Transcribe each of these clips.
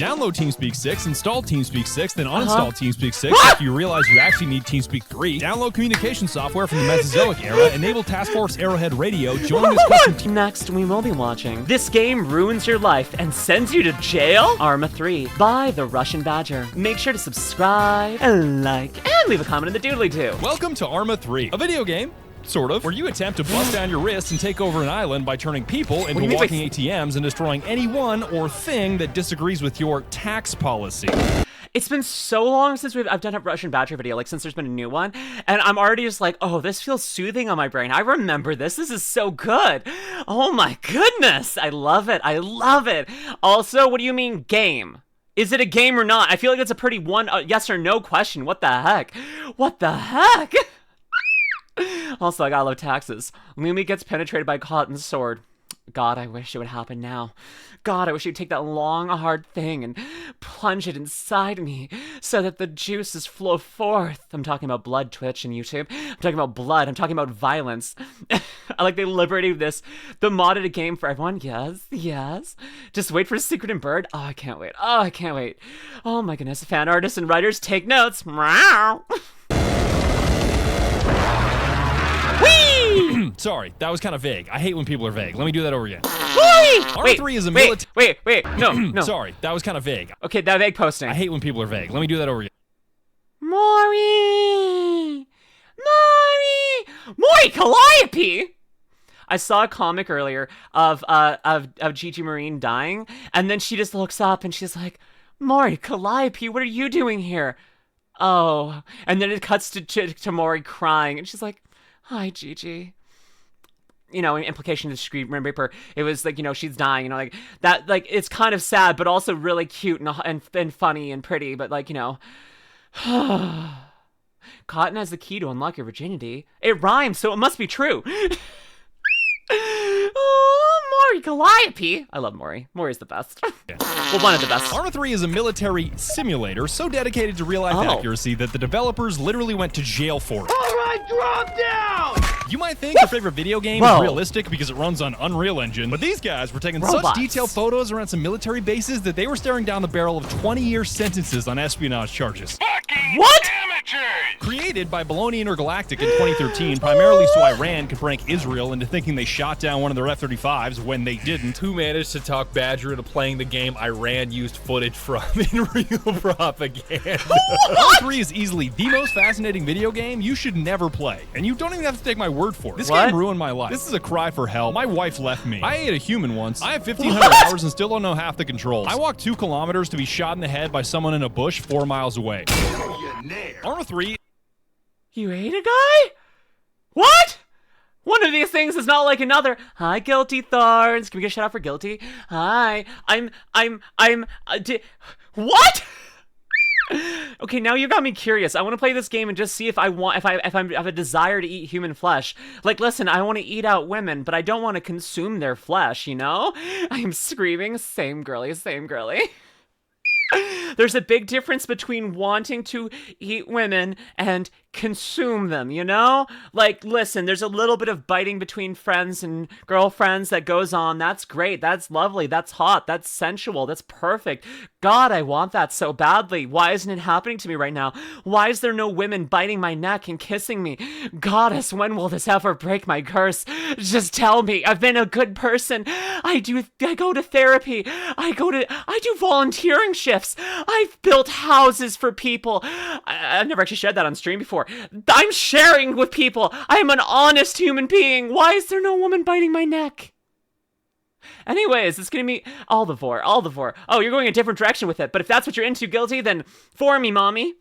Download TeamSpeak 6, install TeamSpeak 6, then uninstall TeamSpeak 6 after you realize you actually need TeamSpeak 3. Download communication software from the Mesozoic era, enable Task Force Arrowhead Radio, join this custom team. Next, we will be watching This Game Ruins Your Life and Sends You to Jail? Arma 3 by the RussianBadger. Make sure to subscribe, and like, and leave a comment in the doodly-doo. Welcome to Arma 3, a video game, sort of, where you attempt to bust down your wrists and take over an island by turning people into walking ATMs and destroying anyone or thing that disagrees with your tax policy. It's been so long since I've done a RussianBadger video, like since there's been a new one, and I'm already just like, oh, this feels soothing on my brain. I remember this. This is so good. Oh my goodness. I love it. I love it. Also, what do you mean game? Is it a game or not? I feel like that's a pretty yes or no question. What the heck? What the heck? Also, I gotta love taxes. Lumi gets penetrated by Cotton's sword. God, I wish it would happen now. God, I wish you'd take that long, hard thing and plunge it inside me so that the juices flow forth. I'm talking about blood, Twitch and YouTube. I'm talking about blood. I'm talking about violence. I like they liberated this. The modded game for everyone. Yes, yes. Just wait for Secret and Bird. Oh, I can't wait. Oh, I can't wait. Oh my goodness. Fan artists and writers, take notes. Meow. Sorry, that was kind of vague. I hate when people are vague. Let me do that over again. Wait, 3 is a military. Wait, no. Sorry, that was kind of vague. Okay, that vague posting. I hate when people are vague. Let me do that over again. Maury, Calliope. I saw a comic earlier of Gigi Marine dying, and then she just looks up and she's like, Maury, Calliope, what are you doing here? Oh, and then it cuts to Maury crying, and she's like, hi, Gigi. You know, implication of the screen paper. It was like, you know, she's dying, you know, like that, like it's kind of sad, but also really cute and funny and pretty. But like, you know, Cotton has the key to unlock your virginity. It rhymes, so it must be true. Oh, Maury Calliope. I love Maury. Maury's the best. Yeah. Well, one of the best. Arma 3 is a military simulator so dedicated to real-life accuracy that the developers literally went to jail for it. All right, drop down! You might think your favorite video game is realistic because it runs on Unreal Engine, but these guys were taking such detailed photos around some military bases that they were staring down the barrel of 20-year sentences on espionage charges. What? Created by Baloney Intergalactic in 2013, primarily so Iran could prank Israel into thinking they shot down one of their F-35s when they didn't. Who managed to talk Badger into playing the game Iran used footage from in real propaganda? Arma 3 is easily the most fascinating video game you should never play, and you don't even have to take my word for it. This game ruined my life. This is a cry for help. My wife left me. I ate a human once. I have 1,500 hours and still don't know half the controls. I walked 2 kilometers to be shot in the head by someone in a bush 4 miles away. Arma 3. You ate a guy? What? One of these things is not like another. Hi, Guilty Thorns. Can we get a shout out for Guilty? Hi. What? Okay, now you got me curious. I want to play this game and just see if I have a desire to eat human flesh. Like, listen, I want to eat out women, but I don't want to consume their flesh, you know? I am screaming, same girly, same girly. There's a big difference between wanting to eat women and consume them, you know? Like, listen, there's a little bit of biting between friends and girlfriends that goes on. That's great. That's lovely. That's hot. That's sensual. That's perfect. God, I want that so badly. Why isn't it happening to me right now? Why is there no women biting my neck and kissing me? Goddess, when will this ever break my curse? Just tell me. I've been a good person. I go to therapy. I do volunteering shifts. I've built houses for people. I've never actually shared that on stream before. I'm sharing with people. I am an honest human being. Why is there no woman biting my neck? Anyways, it's gonna be all the vor. Oh, you're going a different direction with it. But if that's what you're into, Guilty, then for me, mommy.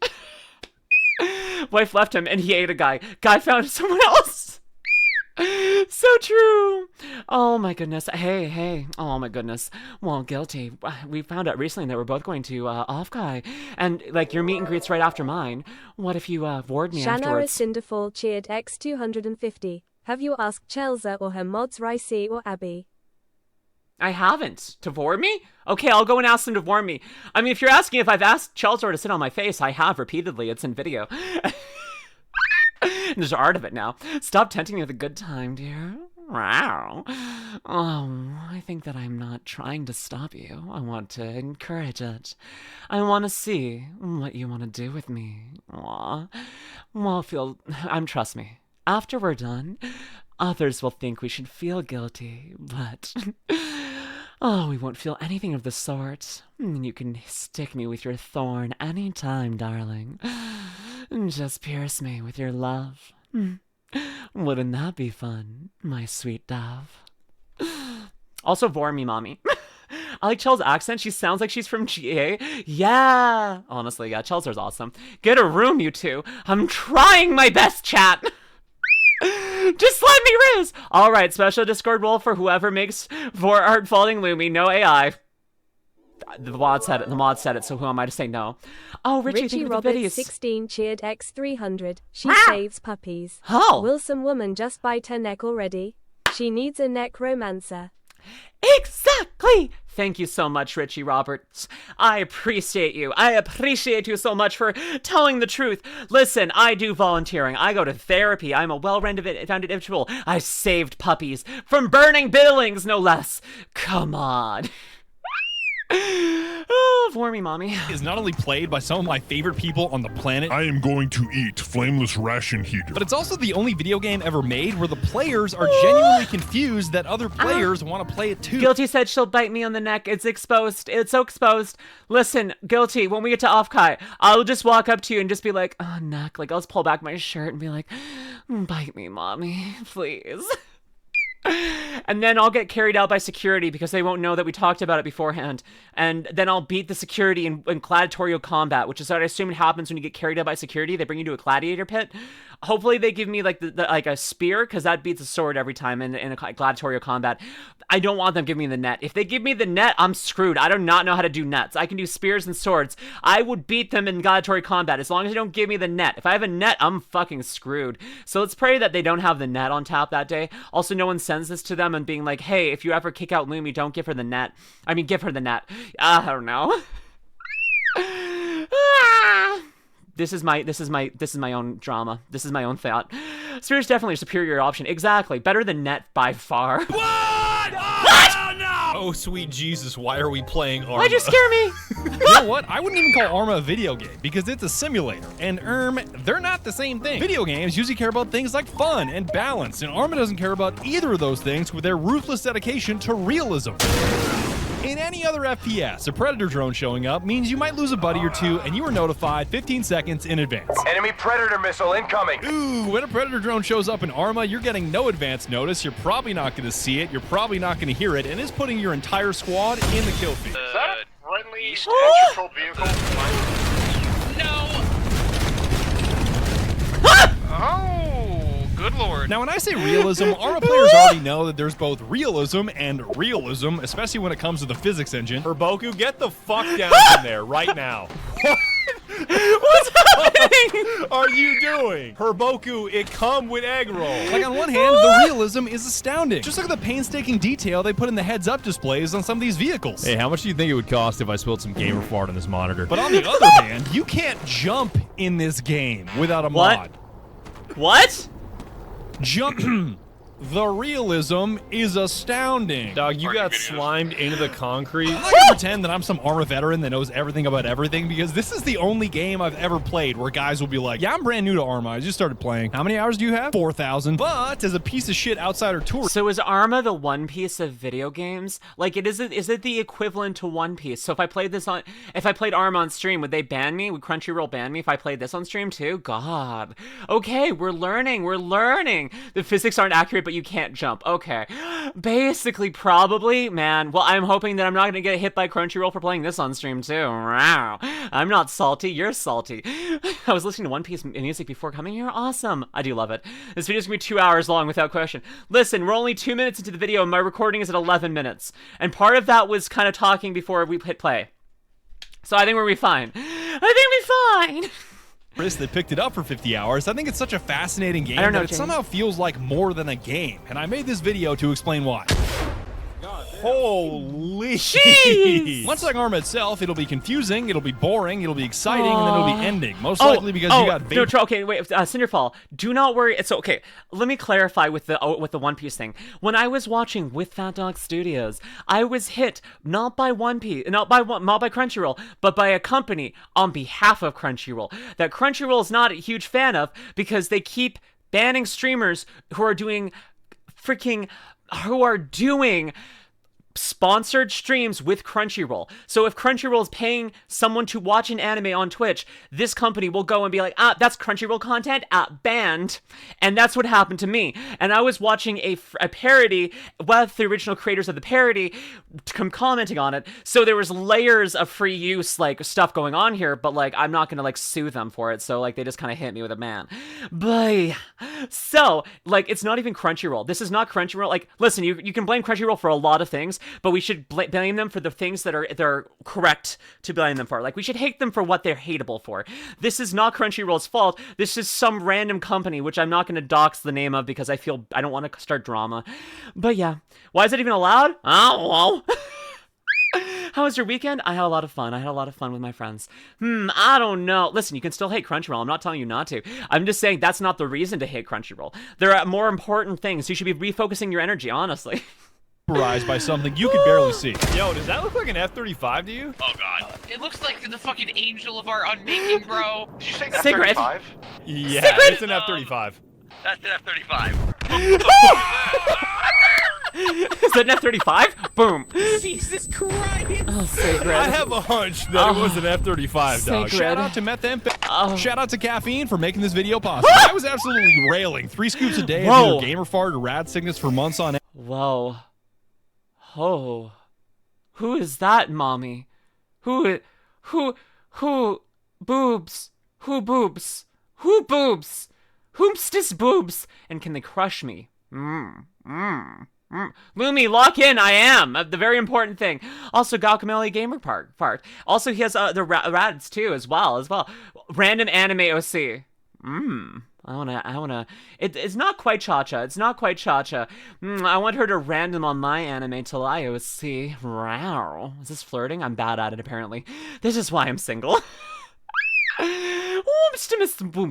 Wife left him and he ate a guy. Guy found someone else. So true. Oh my goodness. Hey. Oh my goodness. Well, Guilty. We found out recently that we're both going to Off Guy. And like your meet and greet's right after mine. What if you ward me afterwards? Shannara Cinderfall cheered X250. Have you asked Chelsea or her mods Ricey or Abby? I haven't. To warn me? Okay, I'll go and ask them to warn me. I mean, if you're asking if I've asked Chelsea to sit on my face, I have repeatedly. It's in video. There's art of it now. Stop tempting me with a good time, dear. Wow. I think that I'm not trying to stop you. I want to encourage it. I want to see what you want to do with me. Aw. Well, trust me. After we're done, others will think we should feel guilty, but we won't feel anything of the sort. You can stick me with your thorn anytime, darling. Just pierce me with your love. Wouldn't that be fun, my sweet dove? Also, vor me, mommy. I like Chel's accent. She sounds like she's from GA. Yeah. Honestly, yeah, Chel's awesome. Get a room, you two. I'm trying my best, chat. Just let me riz. All right, special Discord role for whoever makes vor art falling Lumi. No AI. The mod said it. The mod said it. So who am I to say no? Oh, Richie thank you for the videos. 16 cheered X300. She saves puppies. Oh. Will some woman just bite her neck already? She needs a neck romancer. Exactly. Thank you so much, Richie Roberts. I appreciate you. I appreciate you so much for telling the truth. Listen, I do volunteering. I go to therapy. I'm a well-rounded individual. I saved puppies from burning buildings, no less. Come on. Oh, for me, mommy. Is not only played by some of my favorite people on the planet. I am going to eat flameless ration heater. But it's also the only video game ever made where the players are genuinely confused that other players want to play it too. Guilty said she'll bite me on the neck. It's exposed. It's so exposed. Listen, Guilty, when we get to Offkai, I'll just walk up to you and just be like, oh, neck. Like, I'll just pull back my shirt and be like, bite me, mommy, please. And then I'll get carried out by security because they won't know that we talked about it beforehand. And then I'll beat the security in gladiatorial combat, which is what I assume happens when you get carried out by security. They bring you to a gladiator pit. Hopefully they give me like like a spear, because that beats a sword every time in a gladiatorial combat. I don't want them giving me the net. If they give me the net, I'm screwed. I do not know how to do nets. I can do spears and swords. I would beat them in gladiatorial combat as long as they don't give me the net. If I have a net, I'm fucking screwed. So let's pray that they don't have the net on tap that day. Also, no one sends this to them and being like, hey, if you ever kick out Lumi, don't give her the net. I mean, give her the net. I don't know. This is my own drama. This is my own thought. Spear's definitely a superior option. Exactly. Better than net by far. What? Oh, no! Oh, sweet Jesus, why are we playing Arma? Why'd you scare me? You know what? I wouldn't even call Arma a video game because it's a simulator. And they're not the same thing. Video games usually care about things like fun and balance, and Arma doesn't care about either of those things with their ruthless dedication to realism. In any other FPS, a predator drone showing up means you might lose a buddy or two, and you are notified 15 seconds in advance. Enemy predator missile incoming. Ooh, when a predator drone shows up in Arma, you're getting no advance notice. You're probably not going to see it. You're probably not going to hear it, and it's putting your entire squad in the kill feed. Is that a friendly patrol vehicle? No. Oh, good lord. Now, when I say realism, Arma players already know that there's both realism and realism, especially when it comes to the physics engine. Herboku, get the fuck down from there right now. What's happening? Are you doing? Herboku, it come with egg roll. Like, on one hand, the realism is astounding. Just look at the painstaking detail they put in the heads-up displays on some of these vehicles. Hey, how much do you think it would cost if I spilled some gamer fart on this monitor? But on the other hand, you can't jump in this game without a mod. What? Jump. The realism is astounding. Dog, you got slimed into the concrete. I'm not gonna pretend that I'm some Arma veteran that knows everything about everything, because this is the only game I've ever played where guys will be like, yeah, I'm brand new to Arma. I just started playing. How many hours do you have? 4,000. But as a piece of shit outsider tourist. So is Arma the One Piece of video games? Like, is it the equivalent to One Piece? So if I played Arma on stream, would they ban me? Would Crunchyroll ban me if I played this on stream too? God. Okay, we're learning. The physics aren't accurate, but you can't jump. Okay. Basically, probably, man. Well, I'm hoping that I'm not going to get hit by Crunchyroll for playing this on stream, too. Wow. I'm not salty. You're salty. I was listening to One Piece music before coming here. Awesome. I do love it. This video's going to be 2 hours long without question. Listen, we're only 2 minutes into the video, and my recording is at 11 minutes. And part of that was kind of talking before we hit play. So I think we'll be fine. That picked it up for 50 hours. I think it's such a fascinating game I don't know, that it somehow feels like more than a game. And I made this video to explain why. God, Holy Jeez. Much like Arma itself, it'll be confusing, it'll be boring, it'll be exciting, and then it'll be ending. Most likely because you got no, okay, wait, Cinderfall, do not worry. It's okay. Let me clarify with the One Piece thing. When I was watching with Fat Dog Studios, I was hit not by not by Crunchyroll, but by a company on behalf of Crunchyroll that Crunchyroll is not a huge fan of because they keep banning streamers who are doing sponsored streams with Crunchyroll. So if Crunchyroll is paying someone to watch an anime on Twitch, this company will go and be like, that's Crunchyroll content, banned. And that's what happened to me. And I was watching a parody with the original creators of the parody commenting on it. So there was layers of free use, like, stuff going on here, but, like, I'm not gonna, like, sue them for it. So, like, they just kind of hit me with a ban. But, so, like, it's not even Crunchyroll. This is not Crunchyroll. Like, listen, you can blame Crunchyroll for a lot of things, but we should blame them for the things that are correct to blame them for. Like, we should hate them for what they're hateable for. This is not Crunchyroll's fault. This is some random company, which I'm not going to dox the name of because I don't want to start drama. But yeah, why is it even allowed? Oh, well. How was your weekend? I had a lot of fun. I had a lot of fun with my friends. I don't know. Listen, you can still hate Crunchyroll. I'm not telling you not to. I'm just saying that's not the reason to hate Crunchyroll. There are more important things. You should be refocusing your energy, honestly. By something you could barely see. Yo, does that look like an F-35 to you? Oh god. It looks like the fucking angel of our unmaking, bro. Did you say Cigarette. F-35? Yeah, Cigarette. it's an F-35. That's an F-35. Is that an F-35? Boom. Jesus Christ. Oh, sacred. I have a hunch that it was an F-35, dog. Sacred. Shout out to methamphetamine. Shout out to caffeine for making this video possible. I was absolutely railing 3 scoops a day of either gamer fart or rad sickness for months on end. Whoa. Oh. Who is that, mommy? Who boobs? Who boobs? Who boobs? Whoomstis boobs? And can they crush me? Lumi, lock in, I am! The very important thing. Also, Galkameli Gamer part. Also, he has the rads too, as well. Random anime OC. I wanna. It's not quite Cha-Cha. It's not quite Cha-Cha. I want her to random on my anime till I OC. Wow. Is this flirting? I'm bad at it, apparently. This is why I'm single.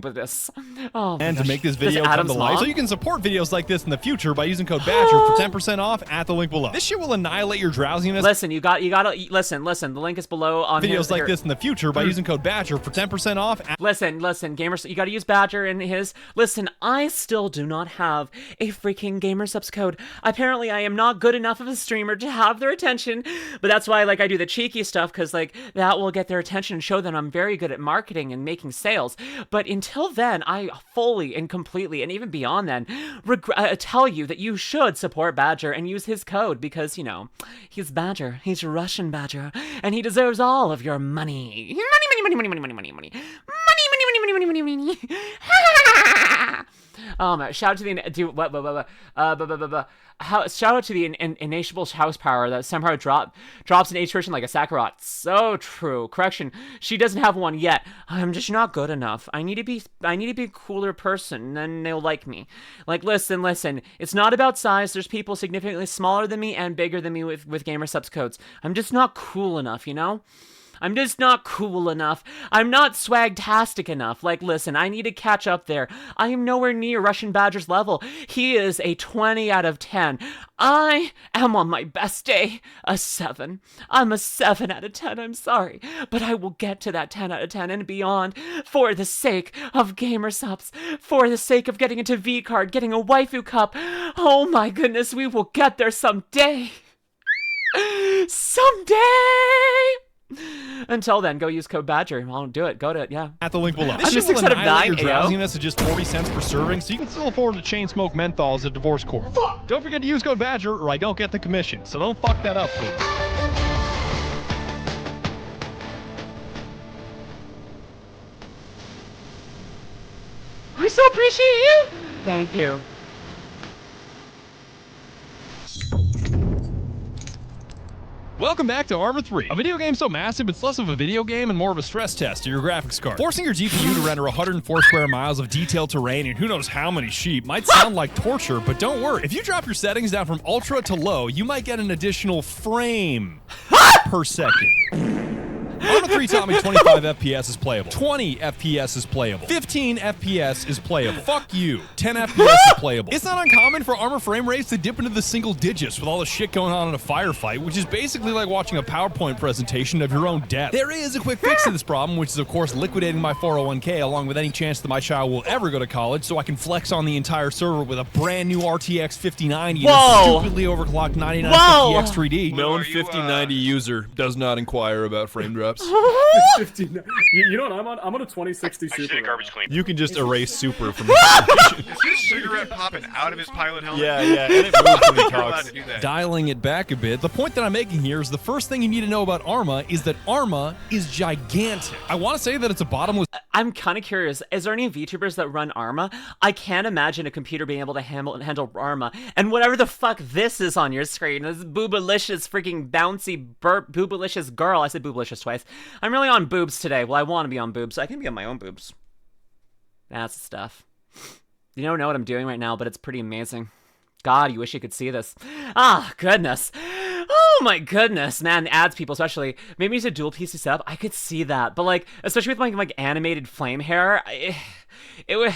This. Oh, And gosh. to make this Does video come Adam's to life, mom? so you can support videos like this in the future by using code BADGER for 10% off at the link below. This shit will annihilate your drowsiness. Listen, you gotta listen. The link is below on Videos like this in the future by using code BADGER for 10% off. Listen, gamers, you gotta use Badger in his. Listen, I still do not have a freaking gamer subs code. Apparently, I am not good enough of a streamer to have their attention, but that's why, like, I do the cheeky stuff, because, like, that will get their attention and show them I'm very good at marketing and making sales. But until then, I fully and completely, and even beyond then, tell you that you should support Badger and use his code because, you know, he's Badger, he's RussianBadger, and he deserves all of your money. Money. Shout out to the shout out to the insatiable house power that somehow drops an H version like a Sakurot. So true. Correction, she doesn't have one yet. I'm just not good enough. I need to be a cooler person, then they'll like me. Like, listen. It's not about size. There's people significantly smaller than me and bigger than me with gamer subs codes. I'm just not cool enough, you know? I'm just not cool enough. I'm not swagtastic enough. Like, listen, I need to catch up there. I am nowhere near RussianBadger's level. He is a 20 out of 10. I am on my best day a 7. I'm a 7 out of 10, I'm sorry. But I will get to that 10 out of 10 and beyond for the sake of gamer subs, for the sake of getting into V-Card, getting a waifu cup. Oh my goodness, we will get there someday. Someday! Until then, go use code BADGER. I'll do it. Go to it, yeah. At the link below. I'm This shit just will 6 out of annihilate 9, your ayo. drowsiness at just 40 cents per serving, so you can still afford to chain smoke menthols at divorce court. Don't forget to use code BADGER or I don't get the commission, so don't fuck that up, please. We so appreciate you. Thank you. Welcome back to Arma 3, a video game so massive it's less of a video game and more of a stress test to your graphics card. Forcing your GPU to render 104 square miles of detailed terrain and who knows how many sheep might sound like torture, but don't worry. If you drop your settings down from ultra to low, you might get an additional frame per second. Arma 3 taught me 25 FPS is playable. 20 FPS is playable. 15 FPS is playable. Fuck you. 10 FPS is playable. It's not uncommon for Arma frame rates to dip into the single digits with all the shit going on in a firefight, which is basically like watching a PowerPoint presentation of your own death. There is a quick fix to this problem, which is of course liquidating my 401k along with any chance that my child will ever go to college so I can flex on the entire server with a brand new RTX 5090 and a stupidly overclocked 9950 X3D. Known 5090 user does not inquire about frame drops. 59. You know what I'm on? I'm on a 2060 Super. Did a garbage clean. You can just erase Super from the Is his cigarette popping out of his pilot helmet? Yeah, and it moves when he You're allowed talks. to do that. Dialing it back a bit, the point that I'm making here is the first thing you need to know about Arma is that Arma is gigantic. I want to say that it's a bottomless I'm kind of curious. Is there any VTubers that run Arma? I can't imagine a computer being able to handle Arma. And whatever the fuck this is on your screen, this boobalicious freaking bouncy boobalicious girl. I said boobalicious twice. I'm really on boobs today. Well, I want to be on boobs. I can be on my own boobs. That's the stuff. You don't know what I'm doing right now, but it's pretty amazing. God, you wish you could see this. Ah, goodness. Oh my goodness, man, the ads people especially. Maybe use a dual PC setup. I could see that, but like, especially with like animated flame hair, it would.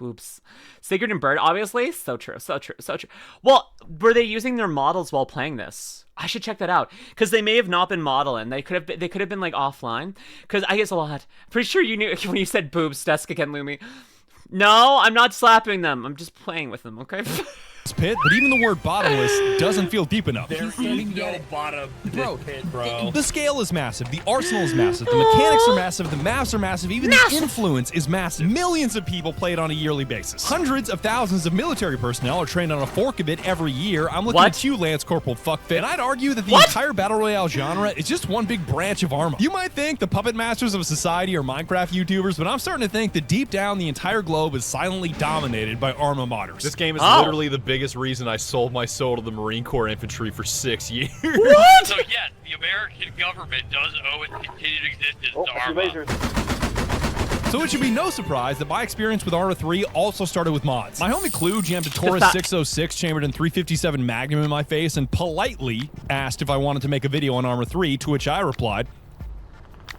Oops. Sacred and Bird, obviously. So true, so true, so true. Well, were they using their models while playing this? I should check that out because they may have not been modeling. They could have been like offline. Because I guess a lot. Pretty sure you knew when you said boobs. Desk again, Lumi. No, I'm not slapping them. I'm just playing with them. Okay. pit, but even the word bottomless doesn't feel deep enough. There is no bottom Bro, pit, bro. The scale is massive, the arsenal is massive, the mechanics are massive, the maps are massive, even the influence is massive. Millions of people play it on a yearly basis. Hundreds of thousands of military personnel are trained on a fork of it every year. I'm looking at you, Lance Corporal Fuckfit, and I'd argue that the entire Battle Royale genre is just one big branch of Arma. You might think the puppet masters of society are Minecraft YouTubers, but I'm starting to think that deep down the entire globe is silently dominated by Arma modders. This game is literally the biggest reason I sold my soul to the Marine Corps infantry for 6 years. What? So yes, the American government does owe its continued existence to Arma. So it should be no surprise that my experience with Arma 3 also started with mods. My homie Clue jammed a Taurus 606 chambered in 357 Magnum in my face and politely asked if I wanted to make a video on Arma 3, to which I replied,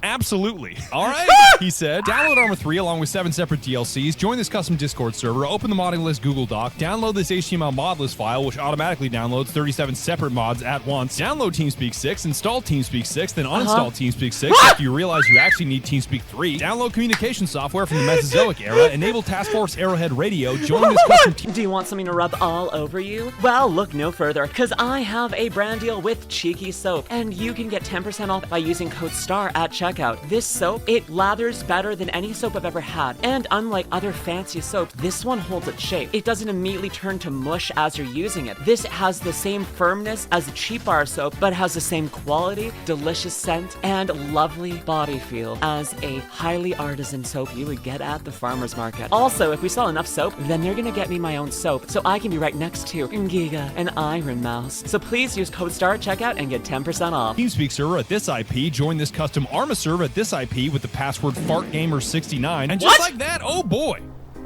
absolutely. All right, he said. Download Arma 3 along with 7 separate DLCs, join this custom Discord server, open the modding list Google Doc, download this HTML mod list file, which automatically downloads 37 separate mods at once, download TeamSpeak 6, install TeamSpeak 6, then uninstall TeamSpeak 6 after you realize you actually need TeamSpeak 3, download communication software from the Mesozoic era, enable Task Force Arrowhead Radio, join this custom team. Do you want something to rub all over you? Well, look no further, because I have a brand deal with Cheeky Soap, and you can get 10% off by using code STAR at checkout. This soap, it lathers better than any soap I've ever had. And unlike other fancy soaps, this one holds its shape. It doesn't immediately turn to mush as you're using it. This has the same firmness as a cheap bar soap, but has the same quality, delicious scent, and lovely body feel as a highly artisan soap you would get at the farmer's market. Also, if we sell enough soap, then you're gonna get me my own soap, so I can be right next to Giga and Iron Mouse. So please use code STAR at checkout and get 10% off. TeamSpeak server at this IP, join this custom Arma server at this IP with the password FartGamer69, and just like that, oh boy,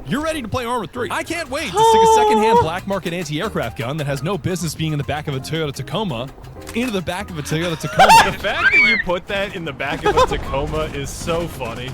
you're ready to play Arma 3. I can't wait to stick a secondhand black market anti-aircraft gun that has no business being in the back of a Toyota Tacoma into the back of a Toyota Tacoma. The fact that you put that in the back of a Tacoma is so funny.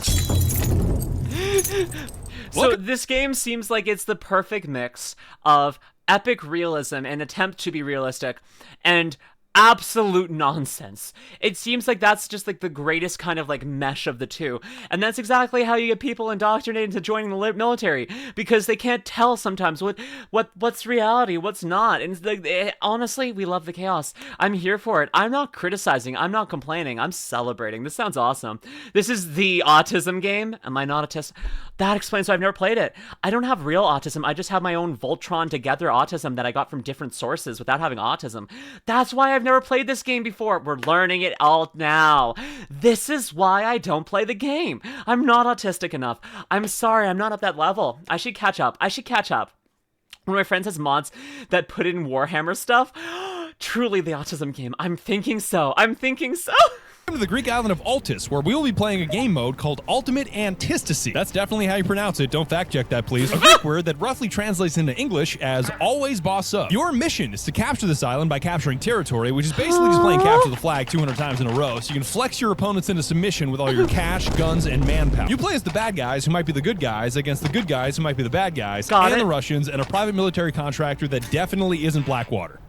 So this game seems like it's the perfect mix of epic realism and attempt to be realistic and absolute nonsense. It seems like that's just like the greatest kind of like mesh of the two. And that's exactly how you get people indoctrinated into joining the military, because they can't tell sometimes what's reality, what's not. And it's like, honestly, we love the chaos. I'm here for it. I'm not criticizing. I'm not complaining. I'm celebrating. This sounds awesome. This is the autism game. Am I not autistic? That explains why I've never played it. I don't have real autism. I just have my own Voltron together autism that I got from different sources without having autism. That's why I've never played this game before. We're learning it all now. This is why I don't play the game. I'm not autistic enough. I'm sorry, I'm not at that level. I should catch up. One of my friends has mods that put in Warhammer stuff. truly the autism game. I'm thinking so. To the Greek island of Altis, where we will be playing a game mode called Ultimate Antistasy. That's definitely how you pronounce it. Don't fact check that, please. A Greek word that roughly translates into English as always boss up. Your mission is to capture this island by capturing territory, which is basically just playing capture the flag 200 times in a row, so you can flex your opponents into submission with all your cash, guns, and manpower. You play as the bad guys, who might be the good guys, against the good guys, who might be the bad guys, the Russians, and a private military contractor that definitely isn't Blackwater.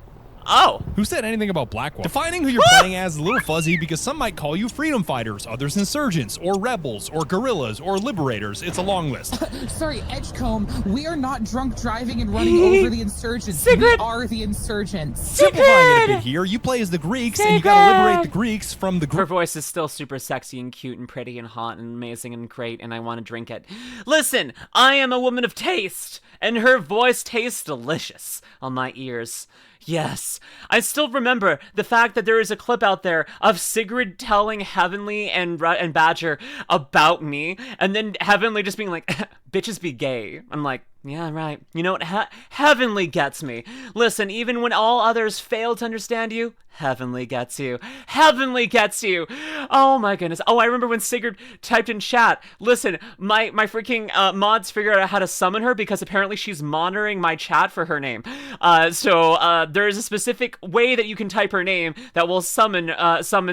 Oh. Who said anything about Blackwater? Defining who you're playing as is a little fuzzy because some might call you freedom fighters, others insurgents, or rebels, or guerrillas, or liberators. It's a long list. Sorry, Edgecombe, we are not drunk driving and running over the insurgents. We are the insurgents. Simplifying it a bit here, you play as the Greeks, and you gotta liberate the Greeks from the Her voice is still super sexy and cute and pretty and hot and amazing and great, and I want to drink it. Listen, I am a woman of taste, and her voice tastes delicious on my ears. Yes, I still remember the fact that there is a clip out there of Sigrid telling Heavenly and Badger about me, and then Heavenly just being like, bitches be gay. I'm like, yeah, right. You know what? Heavenly gets me. Listen, even when all others fail to understand you, Heavenly gets you. Heavenly gets you. Oh my goodness. Oh, I remember when Sigrid typed in chat. Listen, my freaking mods figured out how to summon her because apparently she's monitoring my chat for her name. So there is a specific way that you can type her name that will summon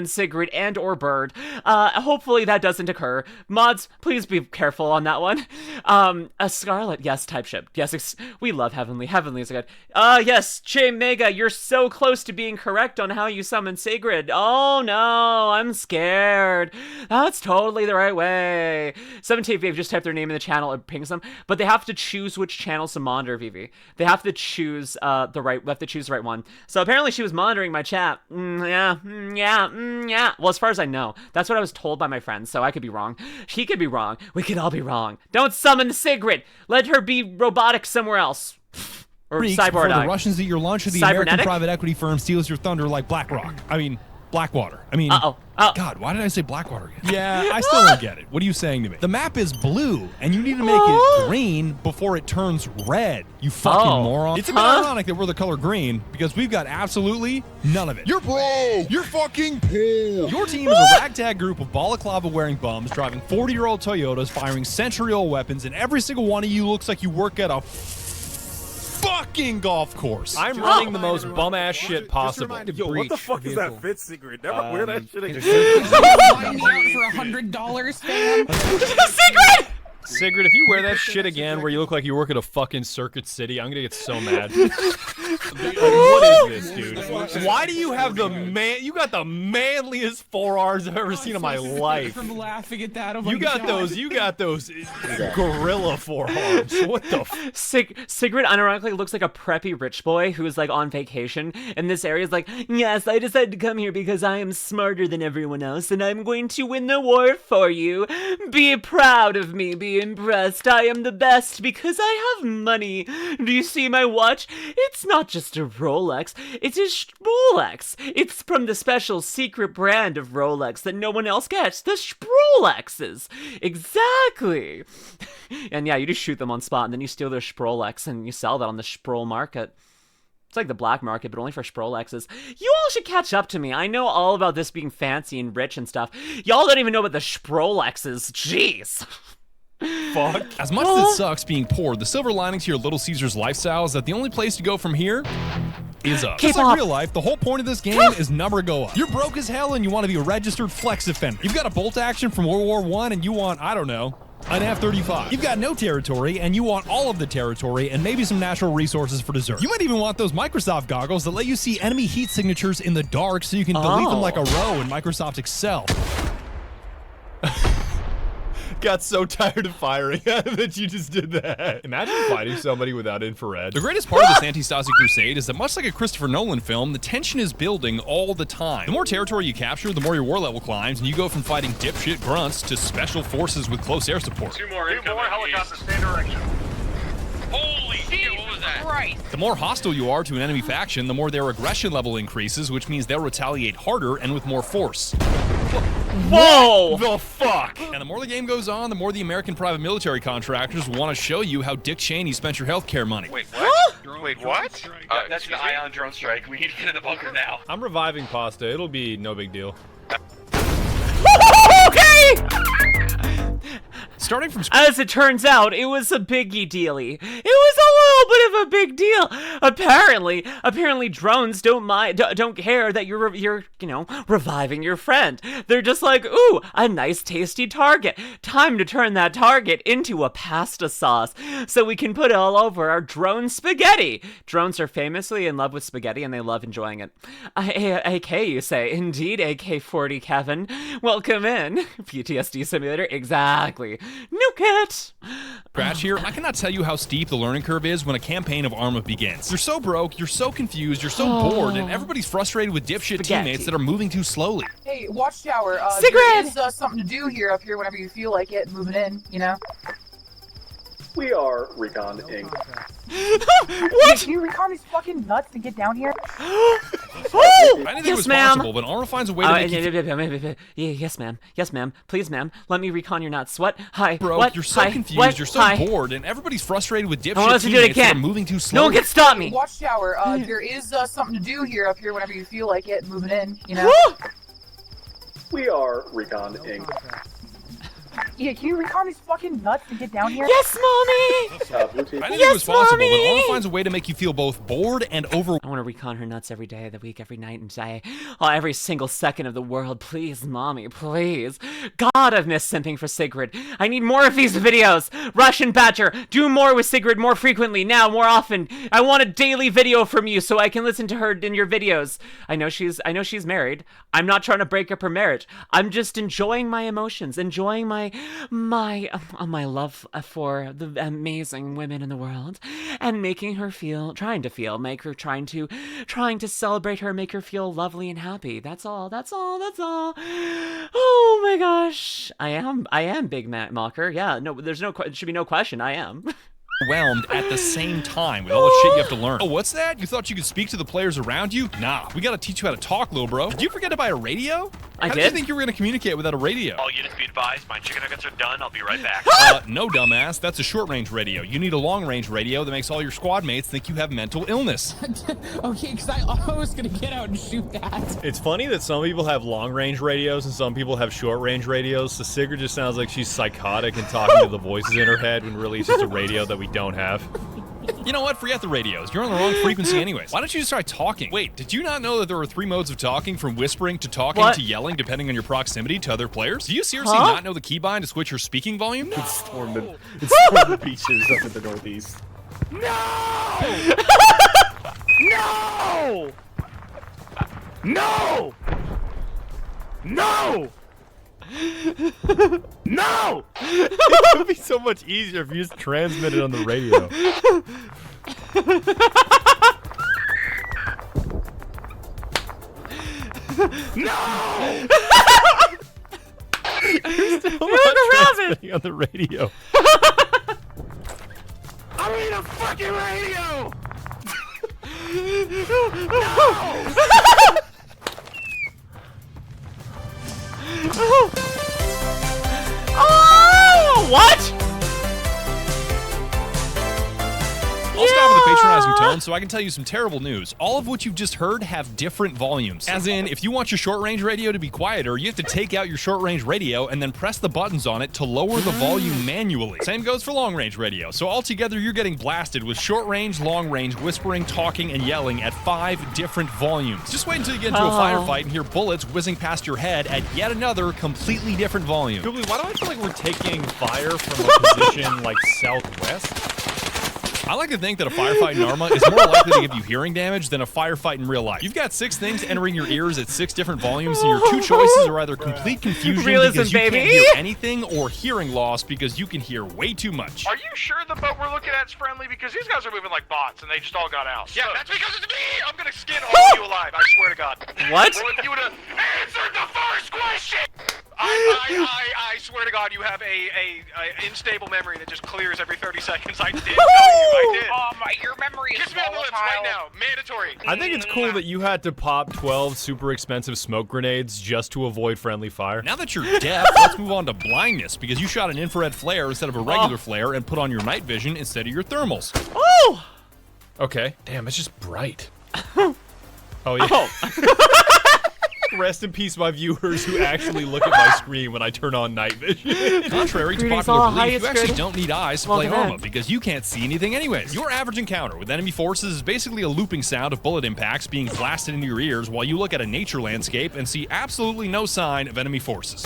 Sigrid and or Bird. Hopefully that doesn't occur. Mods, please be careful on that one. A Scarlet, yes, type ship. Yes, we love Heavenly. Heavenly is good. Yes, Che Mega, you're so close to being correct on how you summon Sigrid. Oh no, I'm scared. That's totally the right way. 17 Viv just typed their name in the channel, it pings them, but they have to choose which channels to monitor, Vivi. They have to choose the right one. So apparently she was monitoring my chat. Yeah. Well, as far as I know, that's what I was told by my friends, so I could be wrong. He could be wrong. We could all be wrong. Don't summon Sigrid. Let her be robotic somewhere else. Or cyborg. The Russians eat your lunch, or the American private equity firm steals your thunder like Blackwater. I mean, God, why did I say Blackwater again? Yeah, I still don't get it. What are you saying to me? The map is blue, and you need to make it green before it turns red. You fucking moron. It's a bit ironic that we're the color green, because we've got absolutely none of it. You're broke. You're fucking poor. Your team is a ragtag group of balaclava-wearing bums driving 40-year-old Toyotas, firing century-old weapons, and every single one of you looks like you work at a fucking golf course. I'm running the most bum-ass shit possible. Yo, what the fuck is that fit Secret? Never wear that shit again. Find out for $100, fam. Secret! Sigrid, if you wear that shit again where you look like you work at a fucking Circuit City, I'm gonna get so mad. What is this, dude? Why do you have the you got the manliest forearms I've ever seen in my life. From laughing at that, you got those gorilla forearms. What the Sigrid unironically looks like a preppy rich boy who is like on vacation in this area. Is like, yes, I decided to come here because I am smarter than everyone else and I'm going to win the war for you. Be proud of me, be impressed. I am the best because I have money. Do you see my watch? It's not just a Rolex, it's a Rolex. It's from the special secret brand of Rolex that no one else gets, the Sprolexes. Exactly. And yeah, you just shoot them on spot and then you steal their Sprolex and you sell that on the Sprol market. It's like the black market, but only for Sprolexes. You all should catch up to me. I know all about this being fancy and rich and stuff. Y'all don't even know about the Sprolexes. Jeez. Fuck. As much as it sucks being poor, the silver lining to your Little Caesars lifestyle is that the only place to go from here is up. Just like real life, the whole point of this game is never go up. You're broke as hell and you want to be a registered flex offender. You've got a bolt action from World War I and you want, I don't know, an F-35. You've got no territory and you want all of the territory and maybe some natural resources for dessert. You might even want those Microsoft goggles that let you see enemy heat signatures in the dark so you can delete them like a row in Microsoft Excel. Got so tired of firing that you just did that. Imagine fighting somebody without infrared. The greatest part of this Antistasy crusade is that much like a Christopher Nolan film, the tension is building all the time. The more territory you capture, the more your war level climbs, and you go from fighting dipshit grunts to special forces with close air support. Two more helicopters, stand direction. Holy shit, what was that? Christ. The more hostile you are to an enemy faction, the more their aggression level increases, which means they'll retaliate harder and with more force. Whoa! The fuck? And the more the game goes on, the more the American private military contractors want to show you how Dick Cheney spent your healthcare money. Wait, what? Wait, what? That's the ion drone strike. We need to get in the bunker now. I'm reviving pasta. It'll be no big deal. Okay! Starting from As it turns out, it was a biggie dealy. It was a little bit of a big deal. Apparently drones don't care that you're reviving your friend. They're just like, ooh, a nice tasty target. Time to turn that target into a pasta sauce so we can put it all over our drone spaghetti. Drones are famously in love with spaghetti and they love enjoying it. AK, you say? Indeed, AK-40, Kevin. Welcome in. PTSD simulator, exactly. Nuke it! scratch here, I cannot tell you how steep the learning curve is when a campaign of Arma begins. You're so broke, you're so confused, you're so bored, and everybody's frustrated with dipshit teammates that are moving too slowly. Hey, Watchtower, there is something to do here up here whenever you feel like it, moving in, you know? We are Recon Inc. What? Can you recon these fucking nuts and get down here? Anything was possible, but Arma finds a way to make you... Yes, ma'am. Yes, ma'am. Please, ma'am. Let me recon your nuts. What? Hi. Bro, what? you're so Hi. confused, What? you're so Hi. bored, and everybody's frustrated with I want dipshit us to do it teammates that are again. moving too slowly. No one can stop me. Watchtower, there is something to do here up here whenever you feel like it, moving in, you know? We are Recon Inc. Yeah, can you recon these fucking nuts and get down here? Yes, mommy. Anything was possible, but Arma finds a way to make you feel both bored and over. I want to recon her nuts every day of the week, every night and day. Oh, every single second of the world. Please, mommy, please. God, I've missed simping for Sigrid. I need more of these videos. RussianBadger, do more with Sigrid more frequently, now, more often. I want a daily video from you so I can listen to her in your videos. I know she's married. I'm not trying to break up her marriage. I'm just enjoying my emotions, enjoying my love for the amazing women in the world, and making her trying to celebrate her, make her feel lovely and happy. That's all. Oh my gosh, I am Big Matt Mocker. Yeah, no, there should be no question. I am. Overwhelmed at the same time with all the shit you have to learn. Oh, what's that? You thought you could speak to the players around you? Nah, we gotta teach you how to talk, little bro. Did you forget to buy a radio? I How did? did you think you were gonna communicate without a radio? All units be advised, my chicken nuggets are done, I'll be right back. No, dumbass. That's a short-range radio. You need a long-range radio that makes all your squad mates think you have mental illness. Okay, because I was gonna get out and shoot that. It's funny that some people have long-range radios and some people have short-range radios, so Sigrid just sounds like she's psychotic and talking to the voices in her head when really it's just a radio that we don't have. You know what? Forget the radios. You're on the wrong frequency anyways. Why don't you just try talking? Wait, did you not know that there were 3 modes of talking, from whispering to talking to yelling, depending on your proximity to other players? Do you seriously not know the keybind to switch your speaking volume? It's storm the beaches up in the northeast. No! No! No! No! No! It would be so much easier if you just transmitted on the radio. No! You're still transmitting on the radio. I mean a fucking radio! No! Oh, what? I'll stop with a patronizing tone so I can tell you some terrible news. All of what you've just heard have different volumes. As in, if you want your short-range radio to be quieter, you have to take out your short-range radio and then press the buttons on it to lower the volume manually. Same goes for long-range radio. So altogether, you're getting blasted with short-range, long-range, whispering, talking, and yelling at 5 different volumes. Just wait until you get into a firefight and hear bullets whizzing past your head at yet another completely different volume. Goobly, why do I feel like we're taking fire from a position like southwest? I like to think that a firefight in Arma is more likely to give you hearing damage than a firefight in real life. You've got 6 things entering your ears at 6 different volumes, and your 2 choices are either complete confusion Realism, because you baby. can't hear anything, or hearing loss because you can hear way too much. Are you sure the boat we're looking at is friendly? Because these guys are moving like bots, and they just all got out. Yeah, So- that's because it's me! I'm gonna skin all of you alive, I swear to God. What? Well, if you would've answered the first question! I swear swear to God, you have a unstable memory that just clears every 30 seconds. I did tell you, I did. Your memory is Kiss me on the lips right now. Mandatory. I think it's cool that you had to pop 12 super expensive smoke grenades just to avoid friendly fire. Now that you're deaf, let's move on to blindness, because you shot an infrared flare instead of a regular flare and put on your night vision instead of your thermals. Oh! Okay. Damn, it's just bright. Oh, yeah. Oh. Rest in peace, my viewers who actually look at my screen when I turn on night vision. Contrary to Greetings, popular all. Hi, belief, it's you actually Grid. don't need eyes to Welcome play Arma in. because you can't see anything anyways. Your average encounter with enemy forces is basically a looping sound of bullet impacts being blasted into your ears while you look at a nature landscape and see absolutely no sign of enemy forces.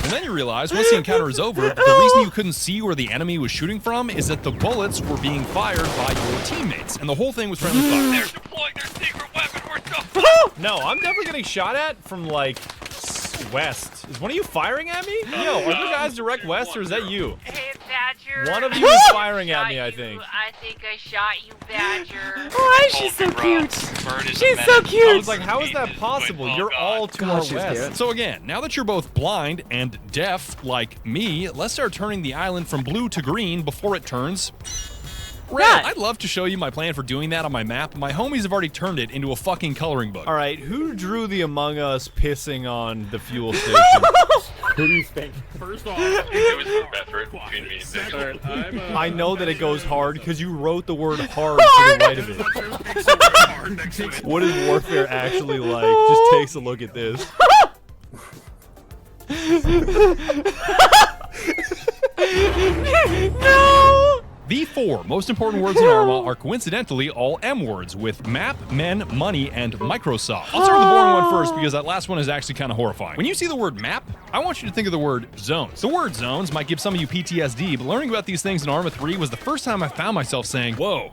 And then you realize, once the encounter is over, that the reason you couldn't see where the enemy was shooting from is that the bullets were being fired by your teammates, and the whole thing was friendly fire. They're deploying their secret weapon. We're so No, I'm definitely getting shot at from, like, west. Is one of you firing at me? Yo, are there guys direct west, or is that you? Hey, Badger. One of you is firing at me, I think. I think I shot you, Badger. Why is she so cute? She's so cute. I was like, how is that possible? You're all to our west. So again, now that you're both blind and deaf, like me, let's start turning the island from blue to green before it turns red. Red. I'd love to show you my plan for doing that on my map, but my homies have already turned it into a fucking coloring book. All right, who drew the Among Us pissing on the fuel station? Who do you think? First off, It was an effort between me and Nick. alright, I know that it goes hard because you wrote the word hard to the right of it. What is warfare actually like? Just takes a look at this. No! The four most important words in Arma are coincidentally all M words, with map, men, money, and Microsoft. I'll start with the boring one first because that last one is actually kind of horrifying. When you see the word map, I want you to think of the word zones. The word zones might give some of you PTSD, but learning about these things in Arma 3 was the first time I found myself saying, whoa,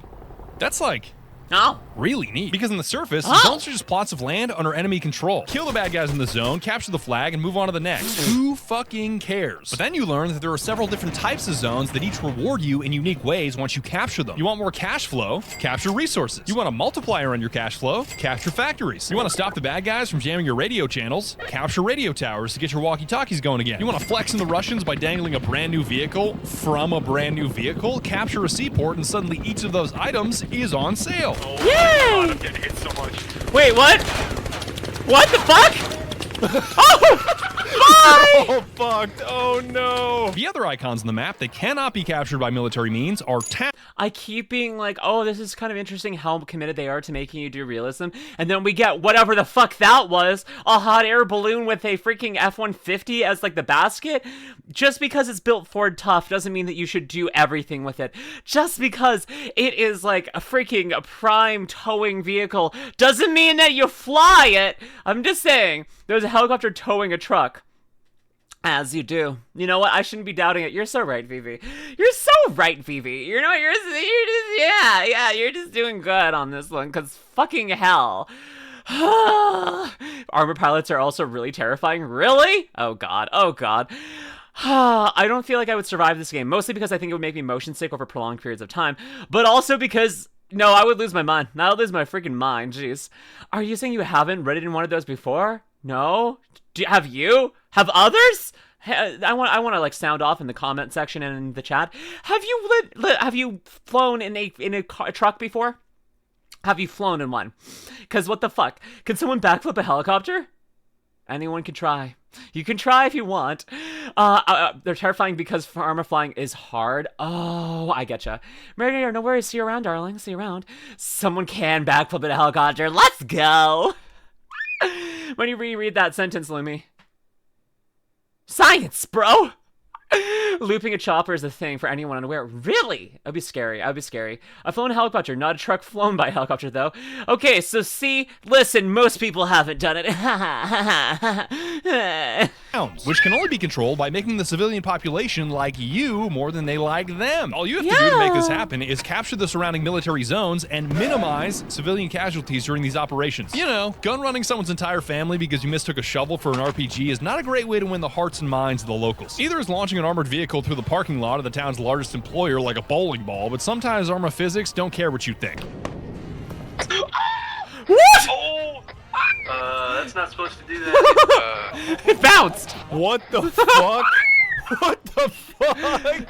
that's like No. really neat. Because on the surface, Oh. zones are just plots of land under enemy control. Kill the bad guys in the zone, capture the flag, and move on to the next. Who fucking cares? But then you learn that there are several different types of zones that each reward you in unique ways once you capture them. You want more cash flow? Capture resources. You want a multiplier on your cash flow? Capture factories. You want to stop the bad guys from jamming your radio channels? Capture radio towers to get your walkie-talkies going again. You want to flex in the Russians by dangling a brand new vehicle from a brand new vehicle? Capture a seaport and suddenly each of those items is on sale. Yay! I'm getting hit so much. Wait, what? What the fuck? Oh! Bye! Oh, fucked. Oh, no. The other icons on the map that cannot be captured by military means are I keep being like, oh, this is kind of interesting how committed they are to making you do realism. And then we get whatever the fuck that was, a hot air balloon with a freaking F-150 as like the basket. Just because it's built Ford tough doesn't mean that you should do everything with it. Just because it is like a freaking prime towing vehicle doesn't mean that you fly it. I'm just saying, there's a helicopter towing a truck. As you do. You know what? I shouldn't be doubting it. You're so right, Vivi. You're so right, Vivi. You know what? You're just you're just doing good on this one, because fucking hell. Armor pilots are also really terrifying. Really? Oh god. Oh god. I don't feel like I would survive this game, mostly because I think it would make me motion sick over prolonged periods of time, but also because, no, I would lose my mind. I would lose my freaking mind, jeez. Are you saying you haven't read it in one of those before? No? Have you? Have others? I want to like sound off in the comment section and in the chat. Have you flown in a truck before? Have you flown in one? Because what the fuck? Can someone backflip a helicopter? Anyone can try. You can try if you want. They're terrifying because armor flying is hard. Oh, I getcha. Murder, no worries. See you around, darling. See you around. Someone can backflip a helicopter. Let's go. When you reread that sentence, Lumi. Science, bro! Looping a chopper is a thing for anyone unaware. Really? That'd be scary. I'd be scary. I've flown a helicopter, not a truck flown by a helicopter, though. Okay, so see, listen, most people haven't done it. which can only be controlled by making the civilian population like you more than they like them. All you have to do to make this happen is capture the surrounding military zones and minimize civilian casualties during these operations. You know, gun running someone's entire family because you mistook a shovel for an RPG is not a great way to win the hearts and minds of the locals. Either as launching pushing an armored vehicle through the parking lot of the town's largest employer like a bowling ball, but sometimes Arma physics don't care what you think. What? Oh! That's not supposed to do that. It bounced! What the fuck? What the fuck?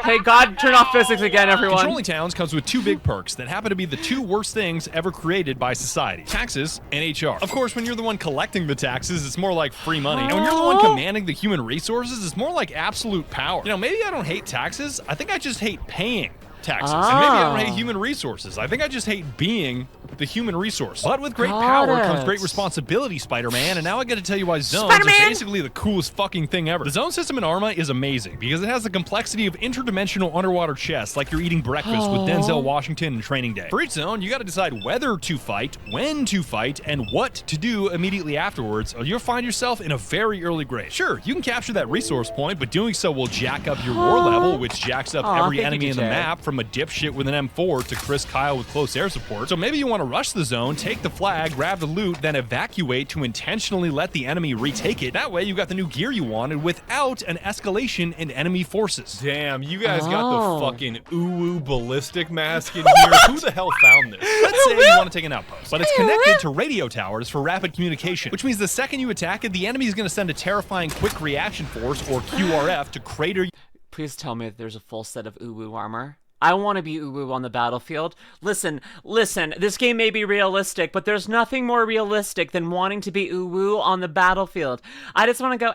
Hey, God, turn off physics again, everyone. Controlling towns comes with two big perks that happen to be the two worst things ever created by society. Taxes and HR. Of course, when you're the one collecting the taxes, it's more like free money. And when you're the one commanding the human resources, it's more like absolute power. You know, maybe I don't hate taxes. I think I just hate paying taxes. And maybe I don't hate human resources. I think I just hate being the human resource. But with great power comes great responsibility, Spider-Man, and now I get to tell you why zones are basically the coolest fucking thing ever. The zone system in Arma is amazing because it has the complexity of interdimensional underwater chess, like you're eating breakfast with Denzel Washington in Training Day. For each zone, you gotta decide whether to fight, when to fight, and what to do immediately afterwards, or you'll find yourself in a very early grave. Sure, you can capture that resource point, but doing so will jack up your war level, which jacks up every enemy in the map, from a dipshit with an M4 to Chris Kyle with close air support. So maybe you want to rush the zone, take the flag, grab the loot, then evacuate to intentionally let the enemy retake it. That way you got the new gear you wanted without an escalation in enemy forces. Damn, you guys got the fucking ooh ballistic mask in here. Who the hell found this? Let's say you want to take an outpost, but it's connected to radio towers for rapid communication, which means the second you attack it, the enemy is going to send a terrifying quick reaction force, or QRF, to crater. Please tell me that there's a full set of uwu armor. I want to be uwu on the battlefield. Listen, this game may be realistic, but there's nothing more realistic than wanting to be uwu on the battlefield. I just want to go,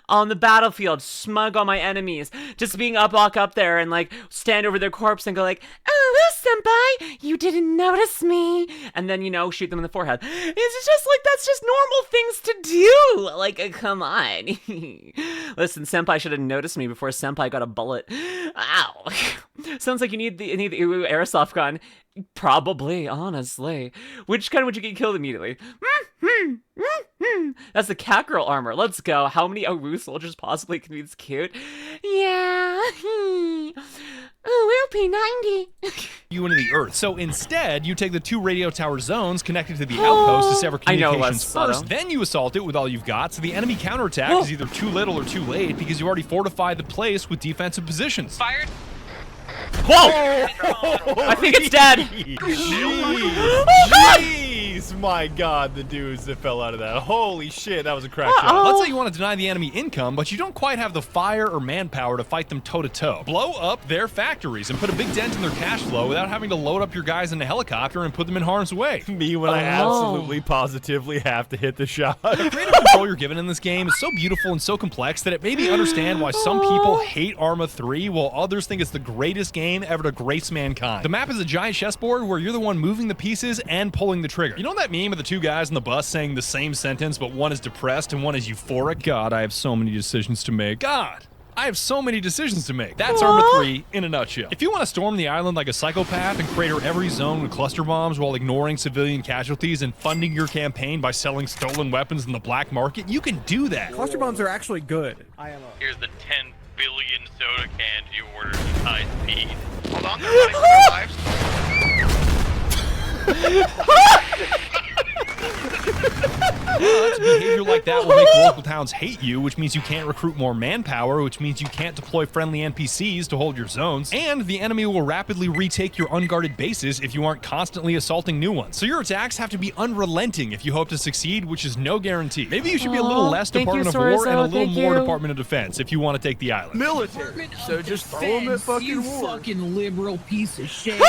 on the battlefield, smug on my enemies, just being walk up there and like stand over their corpse and go like, "Oh, senpai, you didn't notice me," and then, you know, shoot them in the forehead. It's just like, that's just normal things to do. Like, come on. Listen, senpai should have noticed me before senpai got a bullet. Ow. Sounds like you need the uwu airsoft gun. Probably, honestly. Which gun would you get killed immediately? That's the cat girl armor. Let's go. How many uwu soldiers possibly can be this cute? Yeah. Ooh, P90. You into the earth. So instead, you take the two radio tower zones connected to the outpost to sever communications first, then you assault it with all you've got, so the enemy counterattack is either too little or too late because you already fortified the place with defensive positions. Fired. Whoa! I think it's dead. Jeez, my God, the dudes that fell out of that. Holy shit, that was a crack shot. Let's say you want to deny the enemy income, but you don't quite have the fire or manpower to fight them toe-to-toe. Blow up their factories and put a big dent in their cash flow without having to load up your guys in a helicopter and put them in harm's way. Me when I absolutely positively have to hit the shot. The creative control you're given in this game is so beautiful and so complex that it made me understand why some people hate Arma 3 while others think it's the greatest game ever to grace mankind. The map is a giant chessboard where you're the one moving the pieces and pulling the trigger. You know that meme of the two guys on the bus saying the same sentence, but one is depressed and one is euphoric? God, I have so many decisions to make. God, I have so many decisions to make. That's Arma 3 in a nutshell. If you want to storm the island like a psychopath and crater every zone with cluster bombs while ignoring civilian casualties and funding your campaign by selling stolen weapons in the black market, you can do that. Cluster bombs are actually good. Here's the 10 billion soda cans you ordered at high speed. Hold on, they're running for their lives. Behavior like that will make local towns hate you, which means you can't recruit more manpower, which means you can't deploy friendly NPCs to hold your zones, and the enemy will rapidly retake your unguarded bases if you aren't constantly assaulting new ones. So your attacks have to be unrelenting if you hope to succeed, which is no guarantee. Maybe you should be a little less Department of War and a little more Department of Defense if you want to take the island. Military. So just throw them at fucking war. You fucking liberal piece of shit.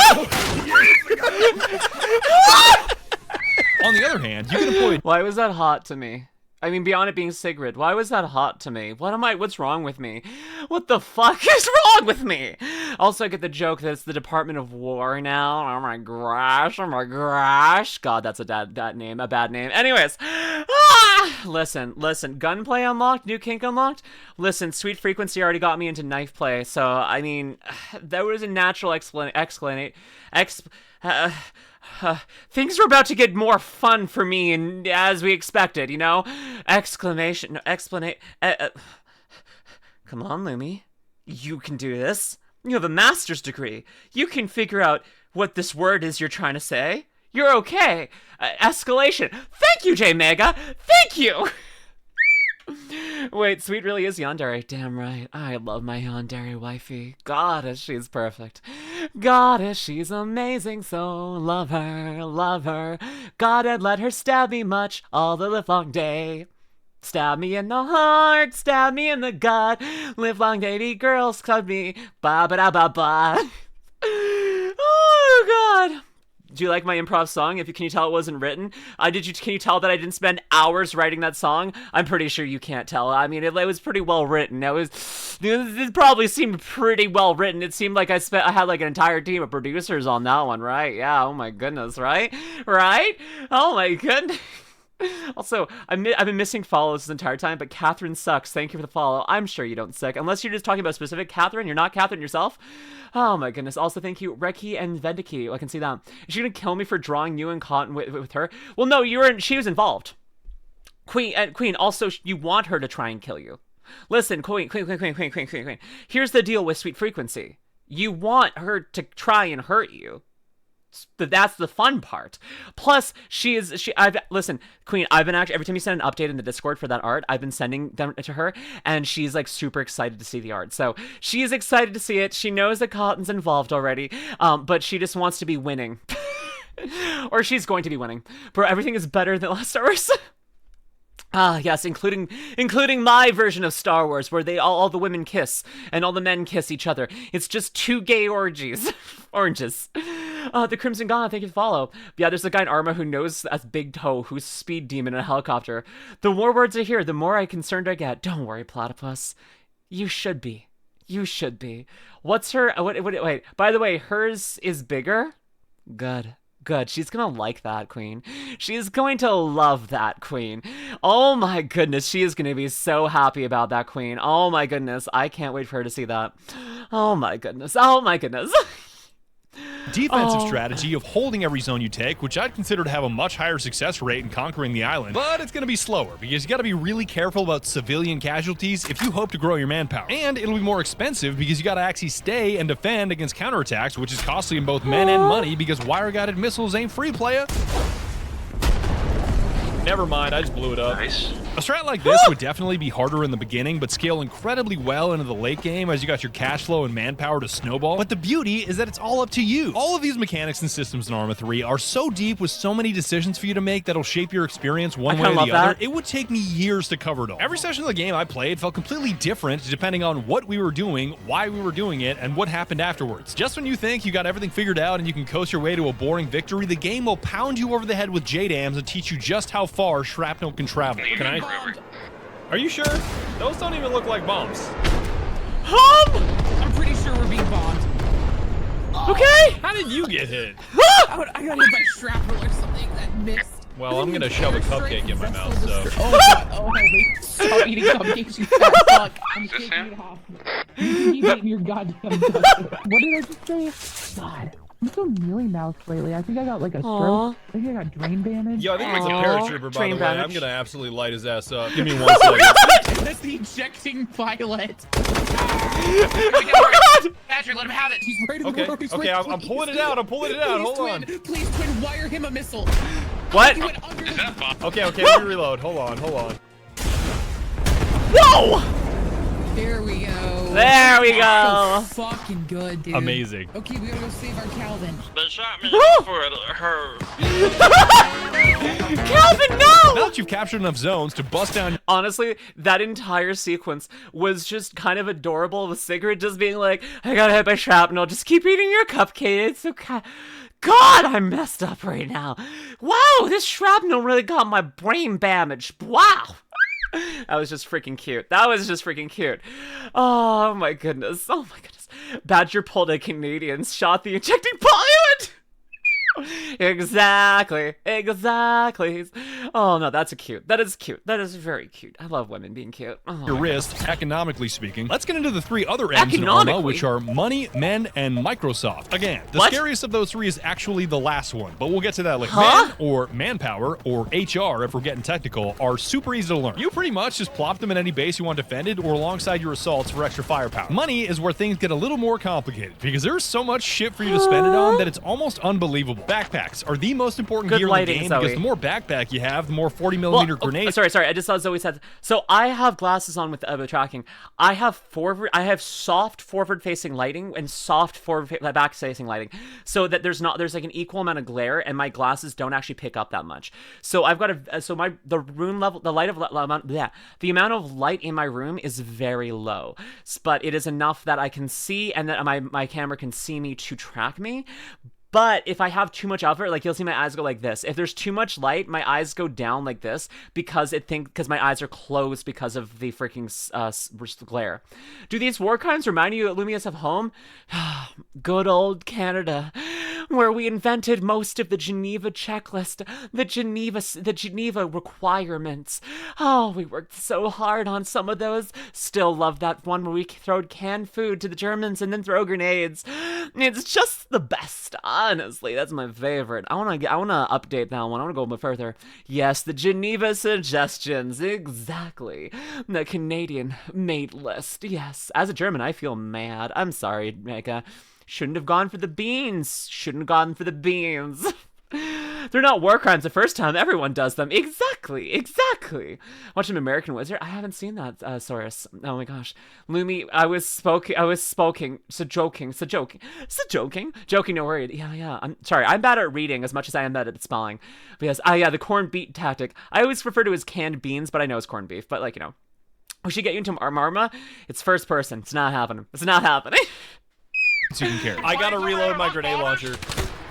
On the other hand, you can employ. Why was that hot to me? I mean, beyond it being Sigrid, why was that hot to me? What's wrong with me? What the fuck is wrong with me? Also, I get the joke that it's the Department of War now. Oh my gosh, oh my gosh. God, that's a bad name. Anyways, listen, gunplay unlocked, new kink unlocked. Listen, Sweet Frequency already got me into knife play, so, I mean, there was a natural things were about to get more fun for me, and as we expected, you know? Come on, Lumi. You can do this. You have a master's degree. You can figure out what this word is you're trying to say. You're okay. Escalation. Thank you, J Mega. Thank you. Wait, Sweet really is yandere. Damn right. I love my yandere wifey. Goddess, she's perfect. Goddess, she's amazing, so love her, love her. God had let her stab me much all the livelong day. Stab me in the heart, stab me in the gut. Livelong baby girls club me. Ba ba da ba ba. Oh God. Do you like my improv song? Can you tell it wasn't written? Can you tell that I didn't spend hours writing that song? I'm pretty sure you can't tell. I mean, it was pretty well written. It probably seemed pretty well written. It seemed like I had like an entire team of producers on that one, right? Yeah. Oh my goodness, right? Right? Oh my goodness. Also, I've been missing follows this entire time, but Catherine sucks. Thank you for the follow. I'm sure you don't suck. Unless you're just talking about specific Catherine. You're not Catherine yourself. Oh my goodness. Also, thank you, Reki and Vendiki. I can see that. Is she gonna kill me for drawing you and Cotton with her? Well, no, she was involved. Queen, also, you want her to try and kill you. Listen, Queen. Here's the deal with Sweet Frequency. You want her to try and hurt you. That's the fun part. Plus, listen, Queen, I've been actually, every time you send an update in the Discord for that art, I've been sending them to her, and she's like super excited to see the art. So she is excited to see it. She knows that Cotton's involved already, but she just wants to be winning. Or she's going to be winning. Bro, everything is better than last Star Wars. Ah, yes, including my version of Star Wars, where all the women kiss and all the men kiss each other. It's just two gay orgies. Oranges. The Crimson God, thank you for the follow. Yeah, there's a guy in Arma who knows a big toe who's speed demon in a helicopter. The more words I hear, the more concerned I get. Don't worry, Platypus. You should be. You should be. What's her... Wait, by the way, hers is bigger? Good. She's gonna like that, Queen. She's going to love that, Queen. Oh my goodness, she is gonna be so happy about that, Queen. Oh my goodness, I can't wait for her to see that. Oh my goodness. Defensive strategy of holding every zone you take, which I'd consider to have a much higher success rate in conquering the island, but it's going to be slower because you got to be really careful about civilian casualties if you hope to grow your manpower. And it'll be more expensive because you got to actually stay and defend against counterattacks, which is costly in both men and money because wire-guided missiles ain't free, playa. Never mind, I just blew it up. Nice. A strat like this would definitely be harder in the beginning, but scale incredibly well into the late game as you got your cash flow and manpower to snowball. But the beauty is that it's all up to you. All of these mechanics and systems in Arma 3 are so deep with so many decisions for you to make that'll shape your experience one way or the other. It would take me years to cover it all. Every session of the game I played felt completely different depending on what we were doing, why we were doing it, and what happened afterwards. Just when you think you got everything figured out and you can coast your way to a boring victory, the game will pound you over the head with J-dams and teach you just how far shrapnel can travel. Can I? Are you sure? Those don't even look like bombs. I'm pretty sure we're being bombed. Okay. How did you get hit? I got hit by shrapnel or something that missed. Well, I'm gonna shove a cupcake in my mouth, so. Oh god, oh wait. Stop eating cupcakes, you fat fuck. I'm taking it off. You ate your goddamn cupcake. What did I just say? God. I'm so mealy mouthed lately. I think I got like a stroke. I think I got drain damage. Yo, I think it's a paratrooper, by the way. Damage. I'm gonna absolutely light his ass up. Give me 1 second. That's the ejecting pilot. Badger, let him have it. He's ready to Okay, work. okay, I'm pulling it out. I'm pulling it out. Hold on. Please, Twin, wire him a missile. What? Okay, let me reload. Hold on. Whoa! There we go. There we go. So fucking good, dude. Amazing. Okay, we gotta go save our Calvin. They shot me for her. Calvin, no! Now that you've captured enough zones to bust down... Honestly, that entire sequence was just kind of adorable with Sigrid just being like, I got hit by shrapnel, just keep eating your cupcake, it's okay. God, I'm messed up right now. Wow, this shrapnel really got my brain damaged. Wow. That was just freaking cute. Oh my goodness. Badger pulled a Canadian, shot the ejecting pilot. Exactly. Oh no, that's cute. That is cute. That is very cute. I love women being cute. Oh, your wrist, economically speaking. Let's get into the 3 other M's in Arma, which are money, men, and Microsoft. Again, the scariest of those 3 is actually the last one, but we'll get to that later. Men, or manpower, or HR if we're getting technical, are super easy to learn. You pretty much just plop them in any base you want defended or alongside your assaults for extra firepower. Money is where things get a little more complicated because there's so much shit for you to spend it on that it's almost unbelievable. Backpacks are the most important gear in the game because the more backpack you have, have the more 40mm grenades. Sorry. I just saw Zoe said. So I have glasses on with tracking. I have soft forward-facing lighting and soft back-facing lighting, so that there's like an equal amount of glare, and my glasses don't actually pick up that much. So I've got the room level, the amount of light in my room is very low, but it is enough that I can see, and that my camera can see me to track me. But if I have too much of it, like you'll see my eyes go like this. If there's too much light, my eyes go down like this because my eyes are closed because of the freaking glare. Do these war crimes remind you of Luminous of home? Good old Canada, where we invented most of the Geneva checklist, the Geneva requirements. Oh, we worked so hard on some of those. Still love that one where we throwed canned food to the Germans and then throw grenades. It's just the best. Honestly, that's my favorite. I wanna update that one. I wanna go a bit further. Yes, the Geneva suggestions, exactly. The Canadian mate list. Yes, as a German, I feel mad. I'm sorry, NIKKE. Shouldn't have gone for the beans. They're not war crimes the first time. Everyone does them. Exactly. Watching American Wizard. I haven't seen that, Saurus. Oh my gosh. Lumi, I was joking, no worry. Yeah. I'm sorry. I'm bad at reading as much as I am bad at spelling. Because, the corned beef tactic. I always refer to it as canned beans, but I know it's corned beef. But, we should get you into Arma. It's first person. It's not happening. So you can carry. I gotta reload my grenade launcher.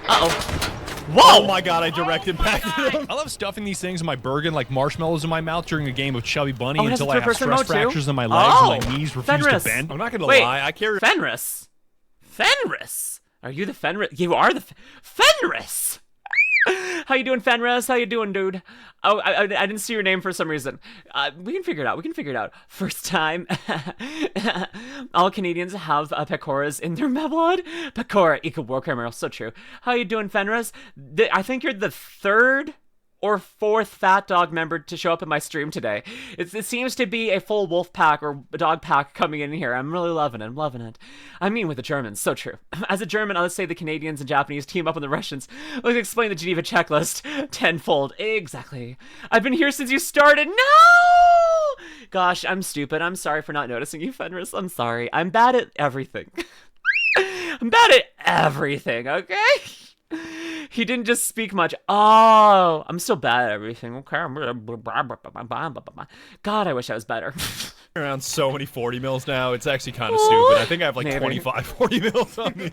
Uh-oh. Whoa! Oh my god, I direct impacted him. I love stuffing these things in my Bergen like marshmallows in my mouth during a game of Chubby Bunny until I have mode stress fractures in my legs and my knees refuse to bend. I'm not gonna lie, I carry Fenris! Are you the Fenris? You are the Fenris! How you doing, Fenris? How you doing, dude? Oh, I didn't see your name for some reason. We can figure it out. First time. All Canadians have pecoras in their blood. Pecora equal war criminal. So true. How you doing, Fenris? I think you're the third or fourth Fat Dog member to show up in my stream today. It seems to be a full wolf pack or dog pack coming in here. I'm really loving it. I mean, with the Germans, so true. As a German, let's say the Canadians and Japanese team up with the Russians. Let's explain the Geneva checklist tenfold. Exactly. I've been here since you started. No! Gosh, I'm stupid. I'm sorry for not noticing you, Fenris. I'm sorry. I'm bad at everything. Okay? He didn't just speak much. Oh, I'm so bad at everything. Okay. God, I wish I was better. Around so many 40 mils now, it's actually kind of stupid. I think I have like 25 40 mils on me.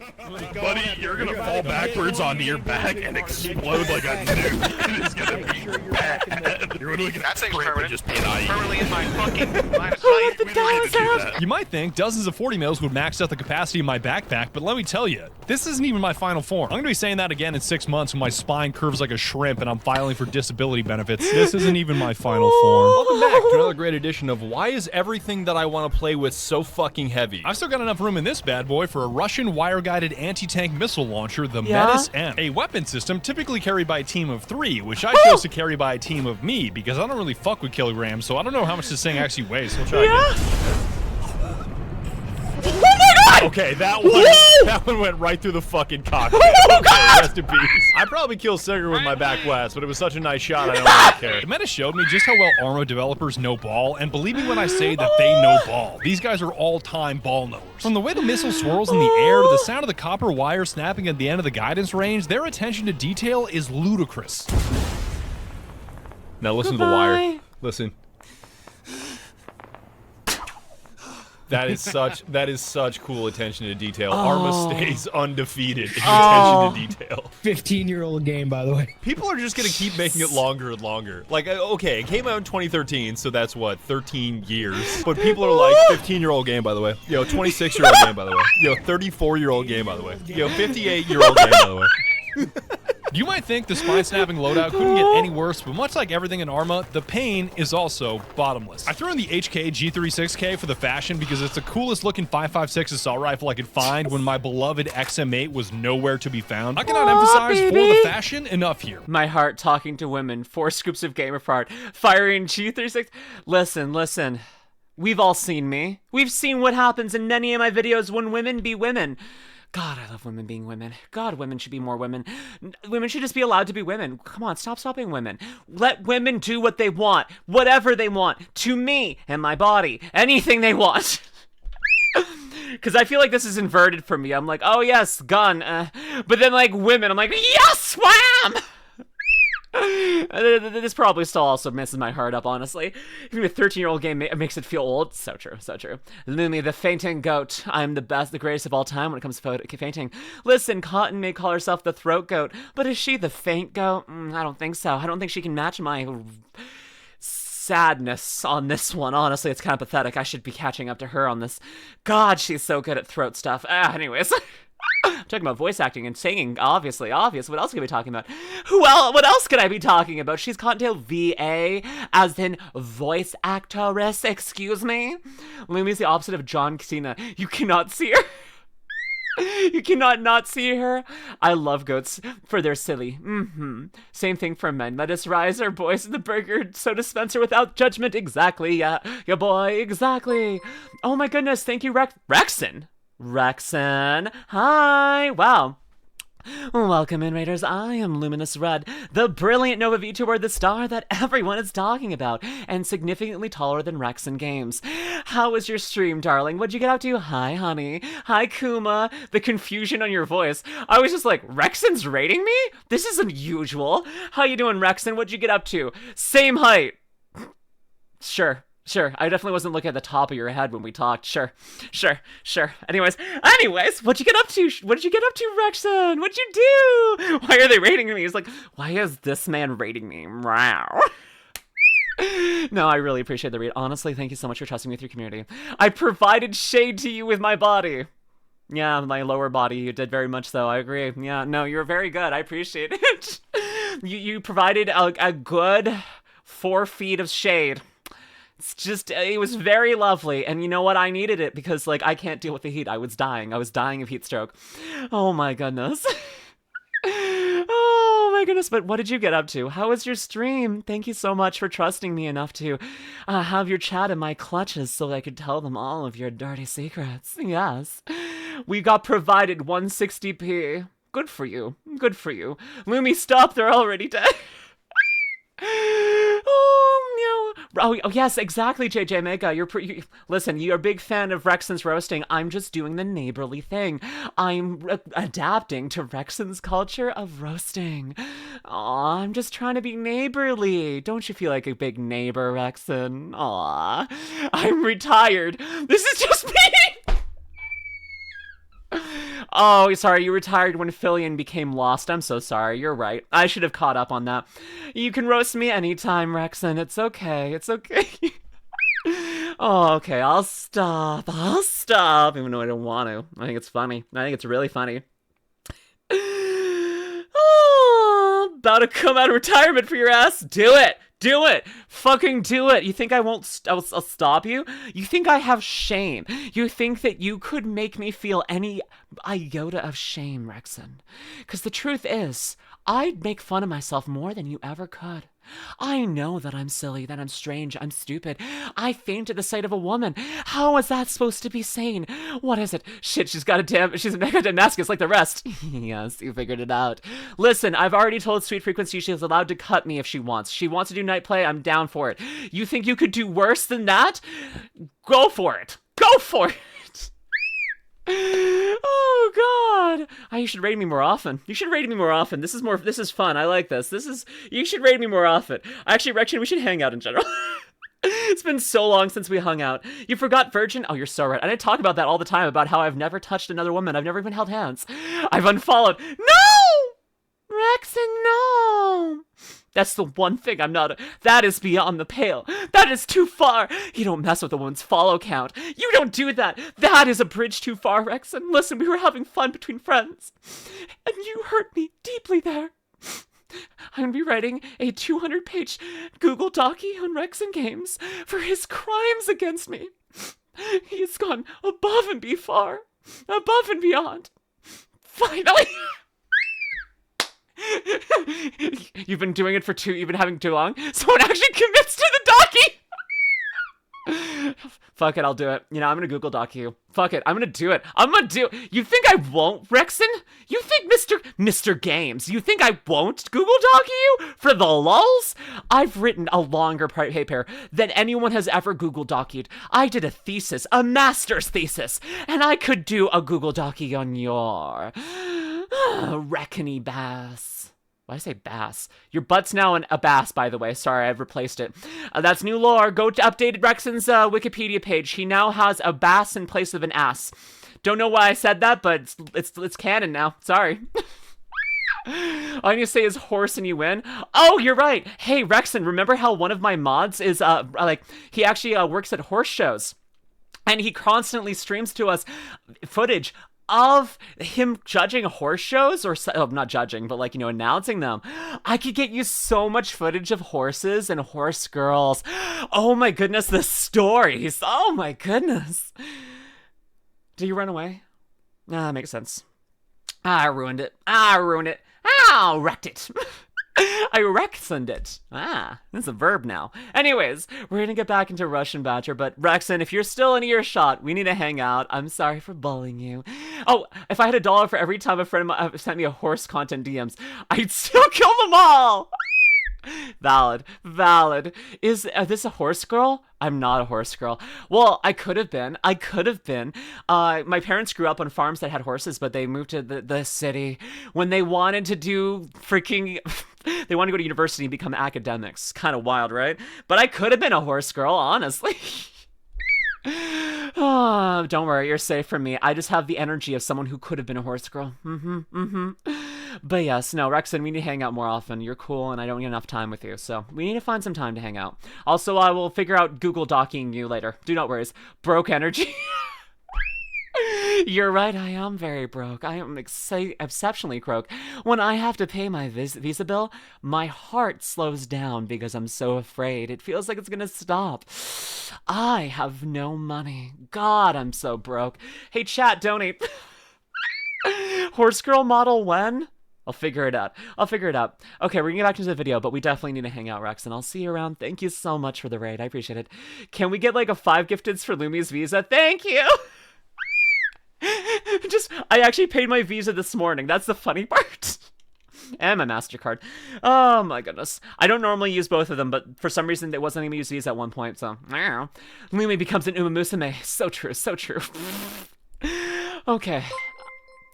Buddy, you're gonna fall backwards onto your back and explode like a nuke. It is gonna be bad. You're gonna That thing's permanent. Just permanently in my fucking line of sight. You might think dozens of 40 mils would max out the capacity of my backpack, but let me tell you, this isn't even my final form. I'm gonna be saying that again in 6 months when my spine curves like a shrimp and I'm filing for disability benefits. This isn't even my final form. Welcome back to another great edition of Why Is Everything That I Want to Play With So Fucking Heavy? I've still got enough room in this bad boy for a Russian wire-guided anti-tank missile launcher, the Metis M. A weapon system typically carried by a team of 3, which I chose to carry by a team of me because I don't really fuck with kilograms, so I don't know how much this thing actually weighs. We'll try again. Okay, that one went right through the fucking cockpit. Okay, rest in peace. I'd probably kill Singer with my back blast, but it was such a nice shot, I don't really care. The meta showed me just how well Arma developers know ball, and believe me when I say that they know ball. These guys are all-time ball knowers. From the way the missile swirls in the air to the sound of the copper wire snapping at the end of the guidance range, their attention to detail is ludicrous. Now listen to the wire. Listen. That is such cool attention to detail. Arma stays undefeated in attention to detail. 15-year-old game, by the way. People are just gonna keep making it longer and longer. Like, okay, it came out in 2013, so that's what, 13 years. But people are like, 15-year-old game, by the way. 26-year-old game, by the way. 34-year-old game, by the way. 58-year-old game, by the way. You might think the spine-snapping loadout couldn't get any worse, but much like everything in Arma, the pain is also bottomless. I threw in the HK G36K for the fashion because it's the coolest looking 5.56 assault rifle I could find when my beloved XM8 was nowhere to be found. I cannot emphasize for the fashion enough here. My heart talking to women, 4 scoops of game apart, firing G36. Listen. We've all seen me. We've seen what happens in many of my videos when women be women. God, I love women being women. God, women should be more women. Women should just be allowed to be women. Come on, stop being women. Let women do what they want, whatever they want, to me and my body, anything they want. Because I feel like this is inverted for me. I'm like, oh yes, gun. But then like women, I'm like, yes, wham! This probably still also messes my heart up, honestly. Even a 13-year-old game makes it feel old. So true, so true. Lumi, the fainting goat. I'm the best, the greatest of all time when it comes to fainting. Listen, Cotton may call herself the throat goat, but is she the faint goat? I don't think so. I don't think she can match my sadness on this one. Honestly, it's kind of pathetic. I should be catching up to her on this. God, she's so good at throat stuff. Anyways. I'm talking about voice acting and singing, obviously. What else could I be talking about? What else could I be talking about? She's Cottontail VA, as in voice actress, excuse me? Lumi's the opposite of John Cena. You cannot see her. You cannot not see her. I love goats for their silly. Same thing for men. Let us rise our boys in the burger soda dispenser without judgment. Exactly, yeah boy, exactly. Oh my goodness, thank you, Rexon. Hi, wow. Welcome in, Raiders. I am LuminusRed, the brilliant Nova VTuber, the star that everyone is talking about, and significantly taller than Rex in games. How was your stream, darling? What'd you get up to? Hi, honey. Hi, Kuma. The confusion on your voice. I was just like, Rexon's rating me? This is unusual. How you doing, Rexon? What'd you get up to? Same height. Sure. I definitely wasn't looking at the top of your head when we talked. Sure. Anyways, what'd you get up to? What did you get up to, Rexon? What'd you do? Why are they rating me? He's like, why is this man rating me? Wow. No, I really appreciate the read. Honestly, thank you so much for trusting me with your community. I provided shade to you with my body. Yeah, my lower body, you did very much so. I agree. Yeah, no, you're very good. I appreciate it. You provided a good 4 feet of shade. It's just, it was very lovely, and you know what? I needed it because, like, I can't deal with the heat. I was dying of heat stroke. Oh my goodness. Oh my goodness, but what did you get up to? How was your stream? Thank you so much for trusting me enough to have your chat in my clutches so I could tell them all of your dirty secrets. Yes. We got provided 160p. Good for you. Lumi, stop, they're already dead. Oh, yes, exactly, JJ Mega. Listen, you're a big fan of Rexon's roasting. I'm just doing the neighborly thing. I'm adapting to Rexon's culture of roasting. Aw, I'm just trying to be neighborly. Don't you feel like a big neighbor, Rexon? Aw, I'm retired. This is just me! Oh, sorry, you retired when Fillion became lost. I'm so sorry, you're right. I should have caught up on that. You can roast me anytime, Rexon. It's okay. Oh, okay, I'll stop, even though I don't want to. I think it's funny. I think it's really funny. Oh, about to come out of retirement for your ass? Do it! Fucking do it! You think I'll stop you? You think I have shame? You think that you could make me feel any iota of shame, Rexon? Because the truth is, I'd make fun of myself more than you ever could. I know that I'm silly, that I'm strange, I'm stupid. I faint at the sight of a woman. How is that supposed to be sane? What is it? Shit, she's a mega Damascus like the rest. Yes, you figured it out. Listen, I've already told Sweet Frequency she's allowed to cut me if she wants. She wants to do night play, I'm down for it. You think you could do worse than that? Go for it. Oh god! You should raid me more often. This is fun. I like this. You should raid me more often. Actually, Rexon, we should hang out in general. It's been so long since we hung out. You forgot Virgin? Oh, you're so right. I talk about that all the time, about how I've never touched another woman. I've never even held hands. I've unfollowed. No! Rexon, no! That's the one thing I'm not. That is beyond the pale. That is too far. You don't mess with a woman's follow count. You don't do that. That is a bridge too far, Rexon. Listen, we were having fun between friends, and you hurt me deeply there. I'm gonna be writing a 200-page Google Docie on Rexon Games for his crimes against me. He has gone above and beyond. Finally. You've been having too long? Someone actually commits to the Fuck it, I'll do it. You know, I'm gonna Google Doc you. Fuck it, I'm gonna do it. I'm gonna do it. You think I won't, Rexon? You think Mr. Games, you think I won't Google Doc you for the lulz? I've written a longer paper than anyone has ever Google Docu'd. I did a thesis, a master's thesis, and I could do a Google Docu on your Reckony Bass. Why did I say bass? Your butt's now a bass, by the way. Sorry, I've replaced it. That's new lore. Go to updated Rexon's Wikipedia page. He now has a bass in place of an ass. Don't know why I said that, but it's canon now. Sorry. All I need to say is horse and you win. Oh, you're right. Hey, Rexon, remember how one of my mods is, he actually works at horse shows. And he constantly streams to us footage of him judging horse shows, or not judging, but like, you know, announcing them. I could get you so much footage of horses and horse girls. Oh my goodness, the stories. Oh my goodness. Did you run away? Ah, makes sense. I ruined it. Ah, wrecked it. I Rexoned it. Ah, that's a verb now. Anyways, we're gonna get back into RussianBadger, but Rexon, if you're still in earshot, we need to hang out. I'm sorry for bullying you. Oh, if I had $1 for every time a friend of mine sent me a horse content DMs, I'd still kill them all! Valid. Is this a horse girl? I'm not a horse girl. Well, I could have been. My parents grew up on farms that had horses, but they moved to the city when they wanted to do freaking... They wanted to go to university and become academics. Kind of wild, right? But I could have been a horse girl, honestly. Oh, don't worry, you're safe from me. I just have the energy of someone who could have been a horse girl. But yes, no, Rexon, we need to hang out more often. You're cool, and I don't get enough time with you, so we need to find some time to hang out. Also, I will figure out Google Docking you later. Do not worry. Broke energy. You're right, I am very broke. I am exceptionally broke. When I have to pay my visa bill, my heart slows down because I'm so afraid. It feels like it's gonna stop. I have no money. God, I'm so broke. Hey, chat, donate. Horse girl model when? I'll figure it out. Okay, we're gonna get back to the video, but we definitely need to hang out, Rex, and I'll see you around. Thank you so much for the raid. I appreciate it. Can we get like a 5 gifteds for Lumi's visa? Thank you! I actually paid my visa this morning. That's the funny part. And my MasterCard. Oh my goodness. I don't normally use both of them, but for some reason it wasn't going to use these at one point, so... Lumi becomes an Umamusume. So true. Okay.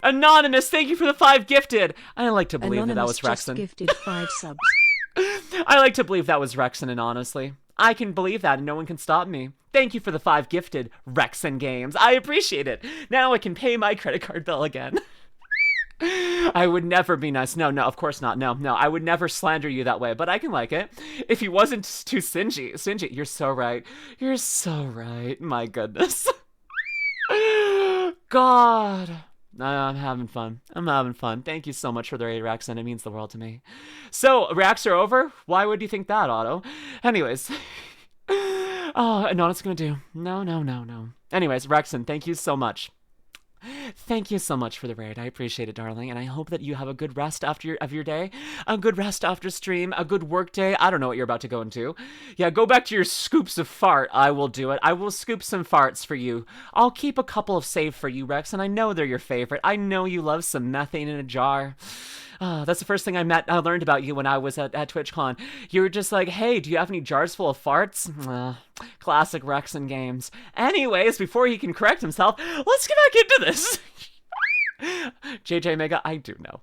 Anonymous, thank you for the 5 gifted. I like to believe that was Rexon. Gifted 5 subs. I like to believe that was Rexon, and honestly, I can believe that and no one can stop me. Thank you for the 5 gifted, Rexon Games. I appreciate it. Now I can pay my credit card bill again. I would never be nice. No, of course not. No, I would never slander you that way, but I can like it. If he wasn't too stingy. You're so right. My goodness. God. I'm having fun. Thank you so much for the raid, Rexon. It means the world to me. So, reacts are over? Why would you think that, Otto? Anyways. Oh, and all it's gonna do. No. Anyways, Rexon, thank you so much. Thank you so much for the raid. I appreciate it, darling, and I hope that you have a good rest of your day, a good rest after stream, a good work day. I don't know what you're about to go into. Yeah, go back to your scoops of fart. I will do it. I will scoop some farts for you. I'll keep a couple of saved for you, Rex, and I know they're your favorite. I know you love some methane in a jar. That's the first thing I learned about you when I was at TwitchCon. You were just like, hey, do you have any jars full of farts? Classic Rexon Games. Anyways, before he can correct himself, let's get back into this. JJ Mega, I do know.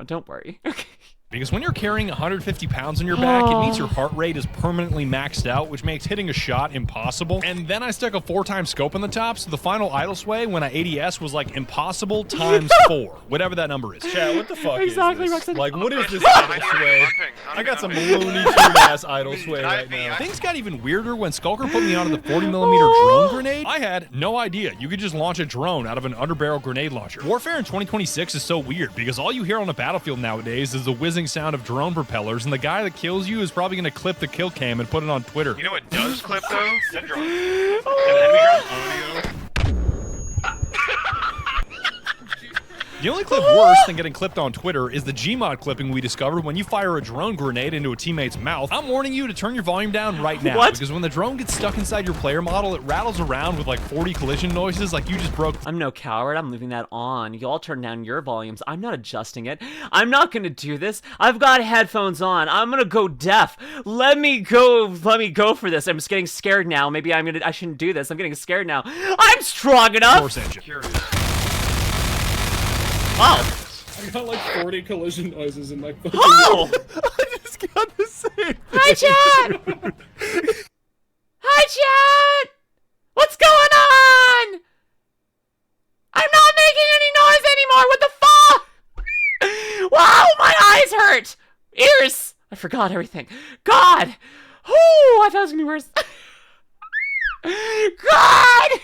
Don't worry. Okay. Because when you're carrying 150 pounds on your back, it means your heart rate is permanently maxed out, which makes hitting a shot impossible. And then I stuck a 4-time scope on the top, so the final idle sway when I ADS was like impossible times 4, whatever that number is. Chat, what the fuck exactly, is this? Rexon. Like, what is this idle sway? I got some Looney Tunes idle sway right now. Things got even weirder when Skulker put me onto the 40mm drone grenade. I had no idea you could just launch a drone out of an underbarrel grenade launcher. Warfare in 2026 is so weird because all you hear on a battlefield nowadays is the whizzing sound of drone propellers, and the guy that kills you is probably going to clip the kill cam and put it on Twitter. You know what does clip though? The drone. The only clip worse than getting clipped on Twitter is the Gmod clipping we discovered when you fire a drone grenade into a teammate's mouth. I'm warning you to turn your volume down right now. What? Because when the drone gets stuck inside your player model, it rattles around with like 40 collision noises like you just broke. I'm no coward. I'm leaving that on. You all turn down your volumes. I'm not adjusting it. I'm not gonna do this. I've got headphones on. I'm gonna go deaf. Let me go for this. I'm just getting scared now. Maybe I shouldn't do this. I'm getting scared now. I'm strong enough. Force engine. Oh. I got like 40 collision noises in my fucking. Oh! I just got the same. Hi, chat! Hi, chat! What's going on? I'm not making any noise anymore! What the fuck? Wow, my eyes hurt! Ears! I forgot everything. God! Oh, I thought it was gonna be worse. God!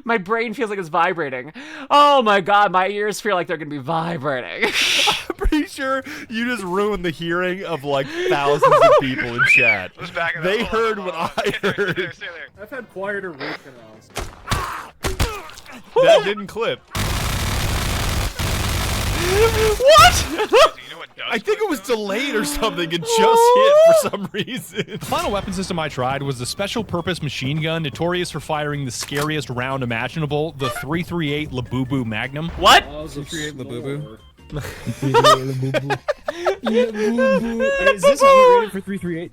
My brain feels like it's vibrating. Oh my god, my ears feel like they're gonna be vibrating. I'm pretty sure you just ruined the hearing of like thousands of people in chat. They heard what I heard. I've had quieter root canals. That didn't clip. What? I think it was delayed or something. It just hit for some reason. The final weapon system I tried was the special purpose machine gun, notorious for firing the scariest round imaginable, the 338 Labubu Magnum. What? 338 Labubu. Is this how we rated for 338?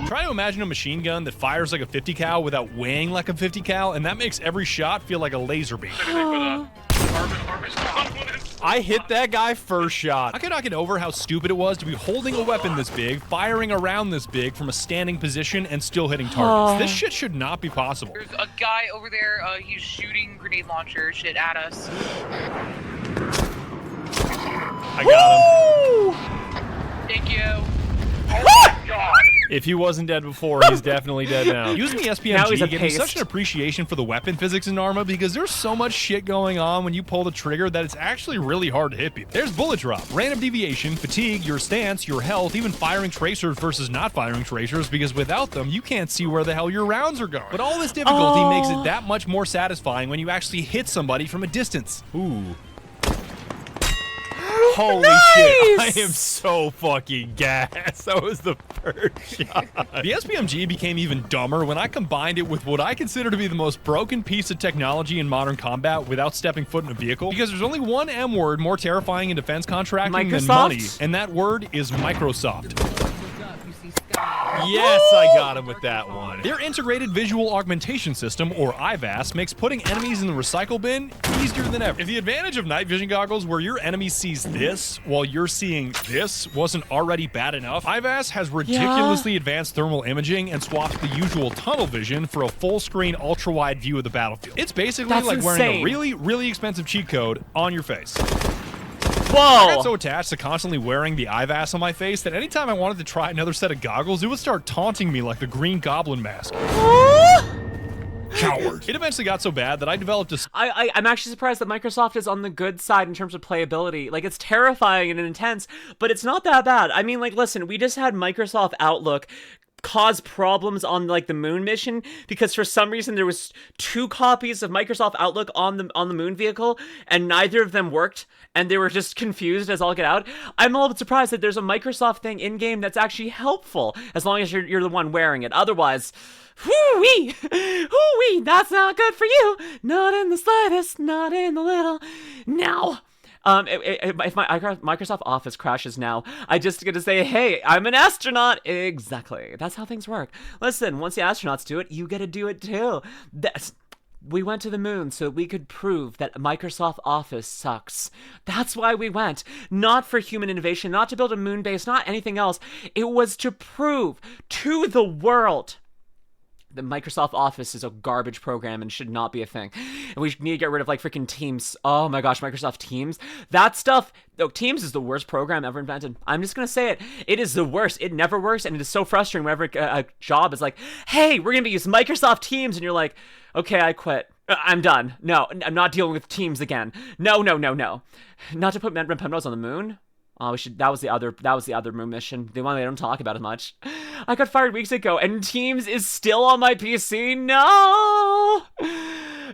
Try to imagine a machine gun that fires like a 50 cal without weighing like a 50 cal, and that makes every shot feel like a laser beam. I hit that guy first shot. I cannot get over how stupid it was to be holding a weapon this big, firing around this big from a standing position, and still hitting targets. This shit should not be possible. There's a guy over there, he's shooting grenade launcher shit at us. I got him. Thank you. Oh my god! If he wasn't dead before, he's definitely dead now. Using the Now SPMG he's a gave me paste. such an appreciation for the weapon physics in Arma because there's so much shit going on when you pull the trigger that it's actually really hard to hit people. There's bullet drop, random deviation, fatigue, your stance, your health, even firing tracers versus not firing tracers because without them, you can't see where the hell your rounds are going. But all this difficulty makes it that much more satisfying when you actually hit somebody from a distance. Ooh. Holy shit, I am so fucking gassed. That was the first shot. The SPMG became even dumber when I combined it with what I consider to be the most broken piece of technology in modern combat without stepping foot in a vehicle. Because there's only one M word more terrifying in defense contracting than money, and that word is Microsoft. Yes, I got him with that one. Their integrated visual augmentation system, or IVAS, makes putting enemies in the recycle bin easier than ever. If the advantage of night vision goggles where your enemy sees this while you're seeing this wasn't already bad enough, IVAS has ridiculously advanced thermal imaging and swaps the usual tunnel vision for a full-screen ultra-wide view of the battlefield. It's basically like wearing a really, really expensive cheat code on your face. Whoa! I got so attached to constantly wearing the IVAS on my face that anytime I wanted to try another set of goggles, it would start taunting me like the Green Goblin mask. Coward. It eventually got so bad that I developed a... I'm actually surprised that Microsoft is on the good side in terms of playability. Like, it's terrifying and intense, but it's not that bad. I mean, like, listen, we just had Microsoft Outlook cause problems on like the moon mission because for some reason there was 2 copies of Microsoft Outlook on the moon vehicle and neither of them worked and they were just confused as all get out. I'm a little bit surprised that there's a Microsoft thing in game that's actually helpful as long as you're the one wearing it. Otherwise, hoo-wee, hoo-wee, that's not good for you. Not in the slightest, not in the little. Now. If my Microsoft Office crashes now, I just get to say, hey, I'm an astronaut. Exactly. That's how things work. Listen, once the astronauts do it, you get to do it too. We went to the moon so we could prove that Microsoft Office sucks. That's why we went. Not for human innovation, not to build a moon base, not anything else. It was to prove to the world the Microsoft Office is a garbage program and should not be a thing. And we need to get rid of like freaking Teams. Oh my gosh, Microsoft Teams. That stuff, Teams is the worst program ever invented. I'm just gonna say it. It is the worst. It never works and it is so frustrating whenever a job is like, hey, we're gonna be using Microsoft Teams and you're like, okay, I quit. I'm done. No, I'm not dealing with Teams again. No. Not to put Pemnos on the moon. Oh, we should. That was the other moon mission. The one they don't talk about as much. I got fired weeks ago, and Teams is still on my PC. No.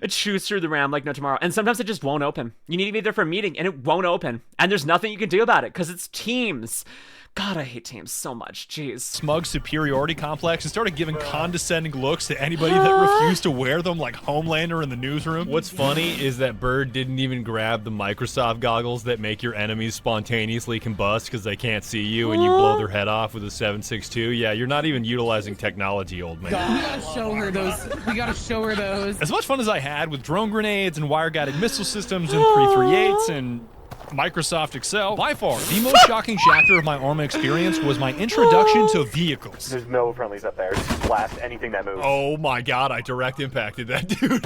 It chews through the RAM like no tomorrow. And sometimes it just won't open. You need to be there for a meeting and it won't open. And there's nothing you can do about it because it's Teams. God, I hate Teams so much. Jeez. Smug superiority complex and started giving condescending looks to anybody that refused to wear them, like Homelander in the newsroom. What's funny is that Bird didn't even grab the Microsoft goggles that make your enemies spontaneously combust because they can't see you and you blow their head off with a 7.62. Yeah, you're not even utilizing technology, old man. We gotta show her those. We gotta show her those. As much fun as I had with drone grenades and wire-guided missile systems and 338s and Microsoft Excel, by far, the most shocking chapter of my Arma experience was my introduction to vehicles. There's no friendlies up there. Just blast anything that moves. Oh my god, I direct impacted that dude.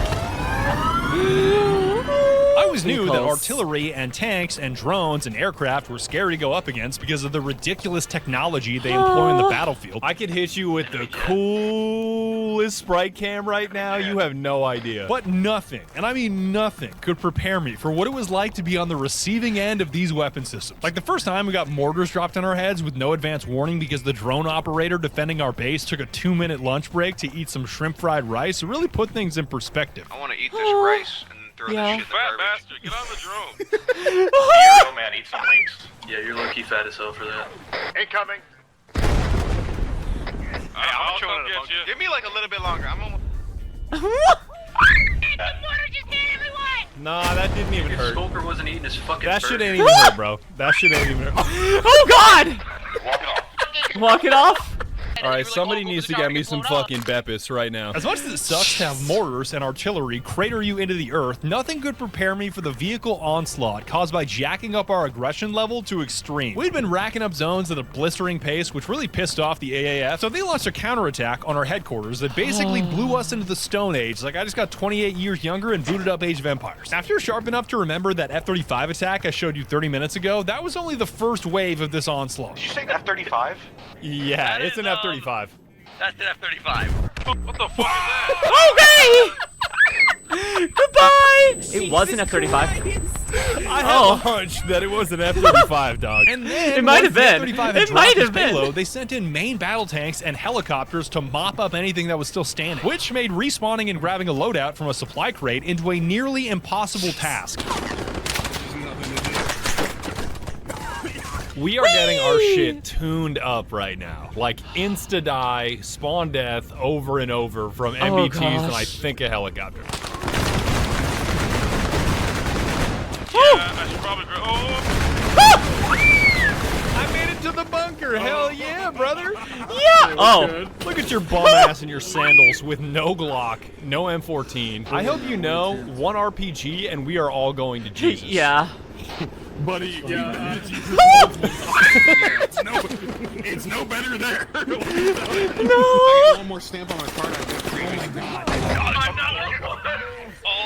I always knew that artillery and tanks and drones and aircraft were scary to go up against because of the ridiculous technology they employ in the battlefield. I could hit you with the coolest sprite cam right now. You have no idea. But nothing, and I mean nothing, could prepare me for what it was like to be on the receiving end of these weapon systems. Like the first time we got mortars dropped on our heads with no advance warning because the drone operator defending our base took a 2-minute lunch break to eat some shrimp fried rice, it really put things in perspective. I want to eat this rice and throw this shit in the Fat garbage. bastard, get on the drone. Here you go, man. Eat some wings. Yeah, you're low-key fat as hell for that. Incoming. I'll come get you. Give me like a little bit longer. I'm almost. Nah, that didn't even If hurt. Skulker wasn't eating his fucking That bird. shit ain't even hurt, bro. That shit ain't even hurt. Oh god! Walk it off. Walk it off? Alright, somebody needs to get me some fucking Beppis right now. As much as it sucks to have mortars and artillery crater you into the earth, nothing could prepare me for the vehicle onslaught caused by jacking up our aggression level to extreme. We'd been racking up zones at a blistering pace, which really pissed off the AAF, so they launched a counterattack on our headquarters that basically blew us into the Stone Age, like I just got 28 years younger and booted up Age of Empires. After you're sharp enough to remember that F-35 attack I showed you 30 minutes ago, that was only the first wave of this onslaught. Did you say F-35? Yeah, it's an F-35. That's an F-35. What the fuck is that? Okay! Goodbye! It was an F-35. I had a hunch that it was an F-35, dog. And then, It might once have the been. F-35 had It dropped might its have been. payload, they sent in main battle tanks and helicopters to mop up anything that was still standing, which made respawning and grabbing a loadout from a supply crate into a nearly impossible task. We are getting our shit tuned up right now. Like insta-die, spawn death over and over from MBTs and I think a helicopter. I should probably go. I made it to the bunker. Hell yeah, brother. Yeah! Oh. Look at your bum ass in your sandals with no Glock, no M14. I hope you know, one RPG and we are all going to Jesus. Yeah. Buddy, Yeah. it's no better there. No! One more stamp on my card.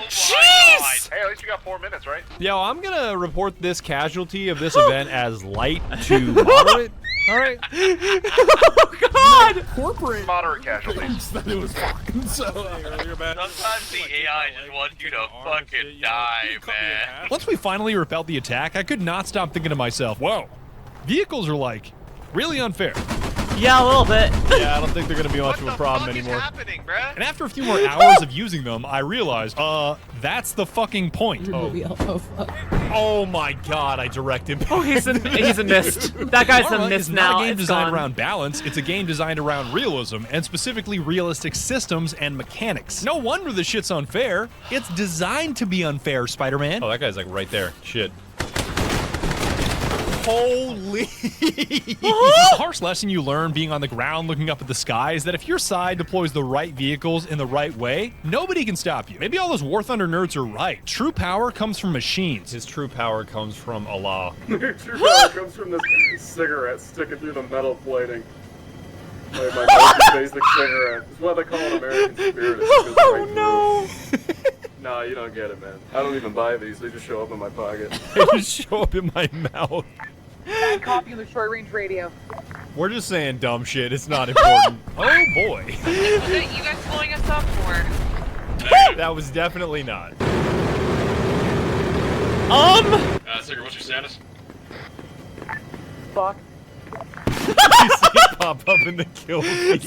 Jeez! Hey, at least you got 4 minutes, right? Yo, I'm gonna report this casualty of this event as light to moderate. Alright. Oh god! Corporate Moderate casualties. that it was fucking so. Sometimes the AI just wants you to fucking die, man. Once we finally repelled the attack, I could not stop thinking to myself, whoa, vehicles are like really unfair. Yeah, a little bit. Yeah, I don't think they're gonna be much of a problem anymore. What's happening, bruh? And after a few more hours of using them, I realized, that's the fucking point. Oh my god, I direct him. Oh, he's a mist. That guy's Arma a mist is now. not a game It's designed gone. around balance, it's a game designed around realism, and specifically realistic systems and mechanics. No wonder the shit's unfair. It's designed to be unfair, Spider-Man. Oh, that guy's like right there. Shit. Holy! The harsh lesson you learn being on the ground looking up at the sky is that if your side deploys the right vehicles in the right way, nobody can stop you. Maybe all those War Thunder nerds are right. True power comes from machines. His true power comes from Allah. True power comes from this cigarette sticking through the metal plating. Like my most basic cigarette. It's what they call an American spirit. Oh no! Nah, you don't get it, man. I don't even buy these. They just show up in my pocket. They just show up in my mouth. Bad copy of the short range radio. We're just saying dumb shit. It's not important. Oh boy. You guys blowing us up for? That was definitely not. Sigurd, what's your status? Fuck. You see pop up in the kill feed.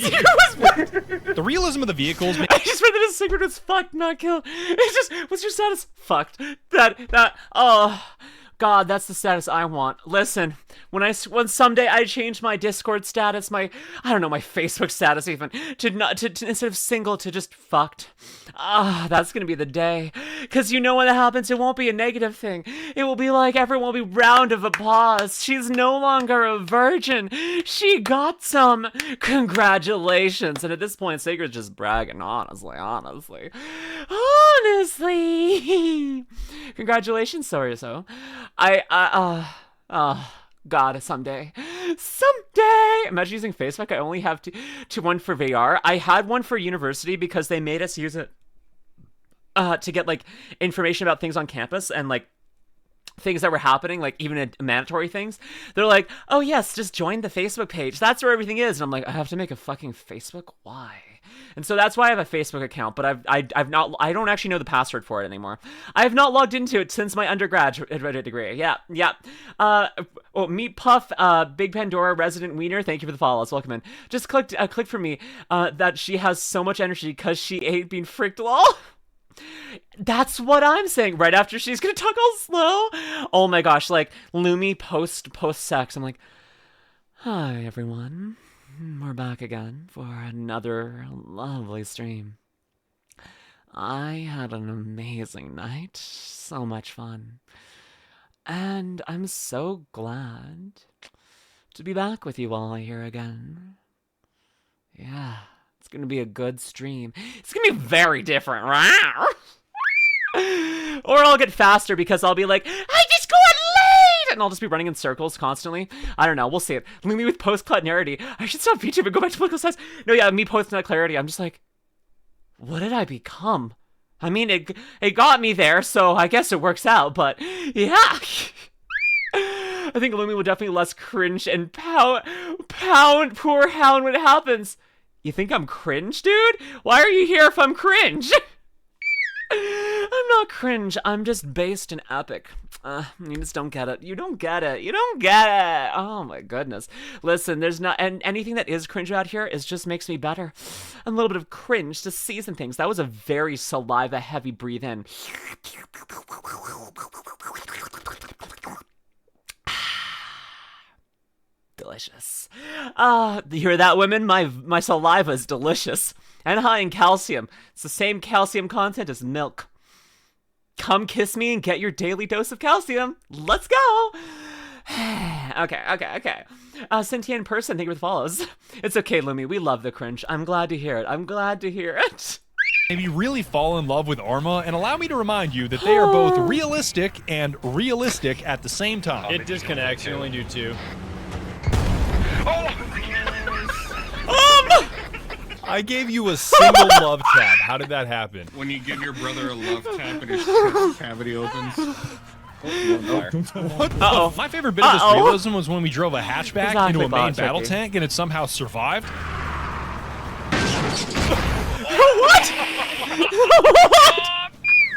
The realism of the vehicles. I just read that his secret is fucked, not killed. It's just, what's your status? Fucked. Oh. God, that's the status I want. Listen, when someday I change my Discord status, I don't know, my Facebook status even, to instead of single to just fucked. That's gonna be the day. Cause you know when that happens, it won't be a negative thing. It will be like everyone will be round of applause. She's no longer a virgin. She got some. Congratulations. And at this point, Sacred's just bragging, honestly. Congratulations, sorry so. God, someday. Imagine using Facebook. I only have one for VR. I had one for university because they made us use it to get like information about things on campus and like things that were happening, like even mandatory things. They're like, oh yes, just join the Facebook page. That's where everything is. And I'm like, I have to make a fucking Facebook? Why? And so that's why I have a Facebook account, but I don't actually know the password for it anymore. I have not logged into it since my undergraduate degree. Yeah. Meat Puff, Big Pandora, Resident Wiener, thank you for the follows. Welcome in. Just clicked for me that she has so much energy because she ate being fricked lol. That's what I'm saying. Right after she's gonna talk all slow. Oh my gosh, like Lumi post sex. I'm like, hi everyone. We're back again for another lovely stream. I had an amazing night. So much fun. And I'm so glad to be back with you all here again. Yeah, it's gonna be a good stream. It's gonna be very different. Or I'll get faster because I'll be like, I just got late! And I'll just be running in circles constantly. I don't know, we'll see it. Lumi with post-clarity. I should stop VTuber and go back to political science. No, yeah, me post-clarity. I'm just like, what did I become? I mean, it got me there, so I guess it works out, but yeah. I think Lumi will definitely less cringe and pound poor hound when it happens. You think I'm cringe, dude? Why are you here if I'm cringe? I'm not cringe. I'm just based and epic. You just don't get it. You don't get it. Oh my goodness. Listen, there's not, and anything that is cringe out here is just makes me better. A little bit of cringe to season things. That was a very saliva heavy breathe in. Delicious. You hear that, women? My saliva is delicious. And high in calcium. It's the same calcium content as milk. Come kiss me and get your daily dose of calcium. Let's go. Okay. Sentient person, thank you for the follows. It's okay, Lumi. We love the cringe. I'm glad to hear it. Maybe really fall in love with Arma, and allow me to remind you that they are both realistic and realistic at the same time. It disconnects. You only do two. I gave you a single love tap. How did that happen? When you give your brother a love tap and his cavity opens. What the? My favorite bit of this realism was when we drove a hatchback into a main battle tank and it somehow survived. What?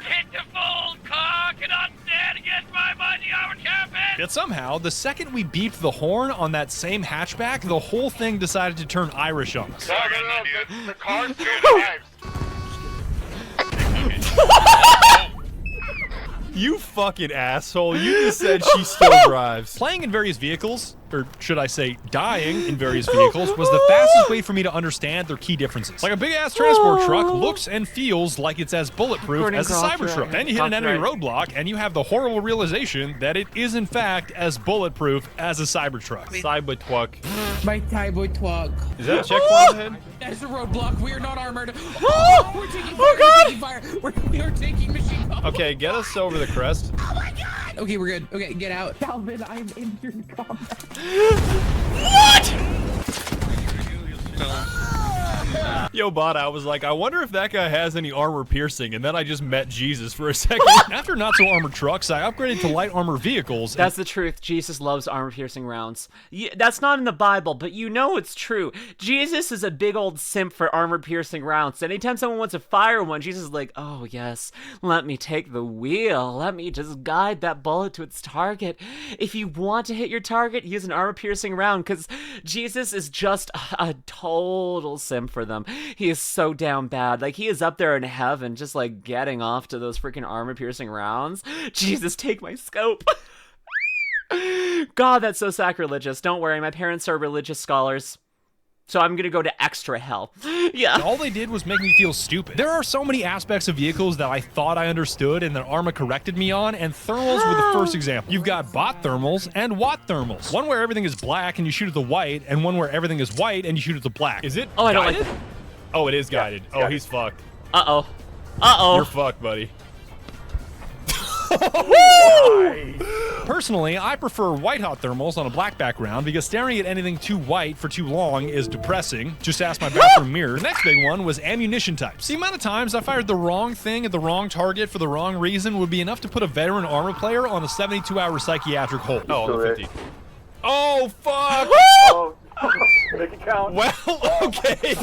Pitiful car cannot stand against my mighty armored cabin! Yet somehow, the second we beeped the horn on that same hatchback, the whole thing decided to turn Irish on us. The car's two knives. You fucking asshole. You just said she still drives. Playing in various vehicles, or should I say dying in various vehicles, was the fastest way for me to understand their key differences. Like a big-ass transport truck looks and feels like it's as bulletproof as a Cybertruck. Then you hit an enemy roadblock, and you have the horrible realization that it is, in fact, as bulletproof as a Cybertruck. Cybertruck. My Cybertruck. Is that a checkpoint ahead? That's a roadblock. We are not armored. We're taking fire. We are taking machine gun. Okay, get us over the crest. Oh my god. Okay, we're good. Okay, get out. Calvin, I am injured in combat. What? Yo, bot, I was like, I wonder if that guy has any armor piercing, and then I just met Jesus for a second. After not so armored trucks, I upgraded to light armor vehicles. That's the truth. Jesus loves armor-piercing rounds. That's not in the Bible, but you know it's true. Jesus is a big old simp for armor-piercing rounds. Anytime someone wants to fire one, Jesus is like, oh yes, let me take the wheel. Let me just guide that bullet to its target. If you want to hit your target, use an armor-piercing round, because Jesus is just a total simp for them. He is so down bad. Like, he is up there in heaven just, like, getting off to those freaking armor-piercing rounds. Jesus, take my scope. God, that's so sacrilegious. Don't worry, my parents are religious scholars. So I'm gonna go to extra hell. Yeah. All they did was make me feel stupid. There are so many aspects of vehicles that I thought I understood and that Arma corrected me on, and thermals were the first example. You've got bot thermals and watt thermals. One where everything is black and you shoot at the white, and one where everything is white and you shoot at the black. Is it I don't guided? like... Oh, it is guided. Yeah, oh, he's fucked. Uh-oh. Uh-oh. You're fucked, buddy. Personally, I prefer white hot thermals on a black background because staring at anything too white for too long is depressing. Just ask my bathroom mirror. The next big one was ammunition types. The amount of times I fired the wrong thing at the wrong target for the wrong reason would be enough to put a veteran Arma player on a 72-hour psychiatric hold. Oh, 50. Oh, fuck! Make it count. Well, okay.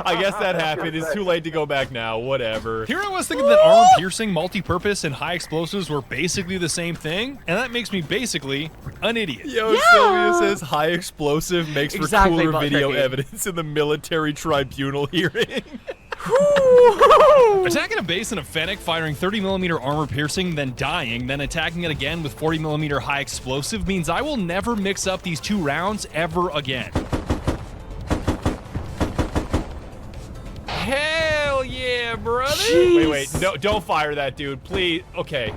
I guess that happened. It's too late to go back now. Whatever. Here I was thinking that armor piercing, multi-purpose, and high explosives were basically the same thing, and that makes me basically an idiot. Yo, Sylvia says high explosive makes for cooler video evidence in the military tribunal hearing. Attacking a base in a Fennec, firing 30mm armor piercing, then dying, then attacking it again with 40mm high explosive means I will never mix up these two rounds ever again. Hell yeah, brother! Jeez. Wait, no, don't fire that dude, please. Okay.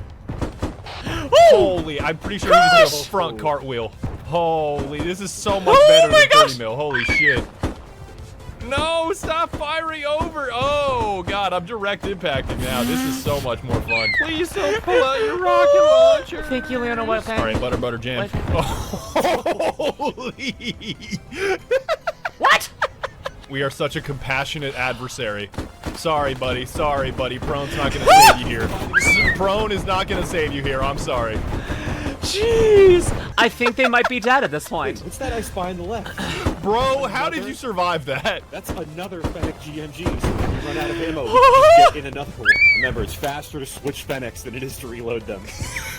Holy, I'm pretty sure he just did a front cartwheel. Holy, this is so much better than 30 mil. Holy shit. No, stop firing over. Oh, God, I'm direct impacting now. This is so much more fun. Please don't pull out your rocket launcher. Thank you, Leona. What? All right, butter jam. Holy. What? We are such a compassionate adversary. Sorry, buddy. Prone's not going to save you here. Prone is not going to save you here. I'm sorry. Jeez. I think they might be dead at this point. What's that I spy on the left? Bro, how did you survive that? That's another Fennec GMG, so when you run out of ammo, you get in another one. Remember, it's faster to switch Fennecs than it is to reload them.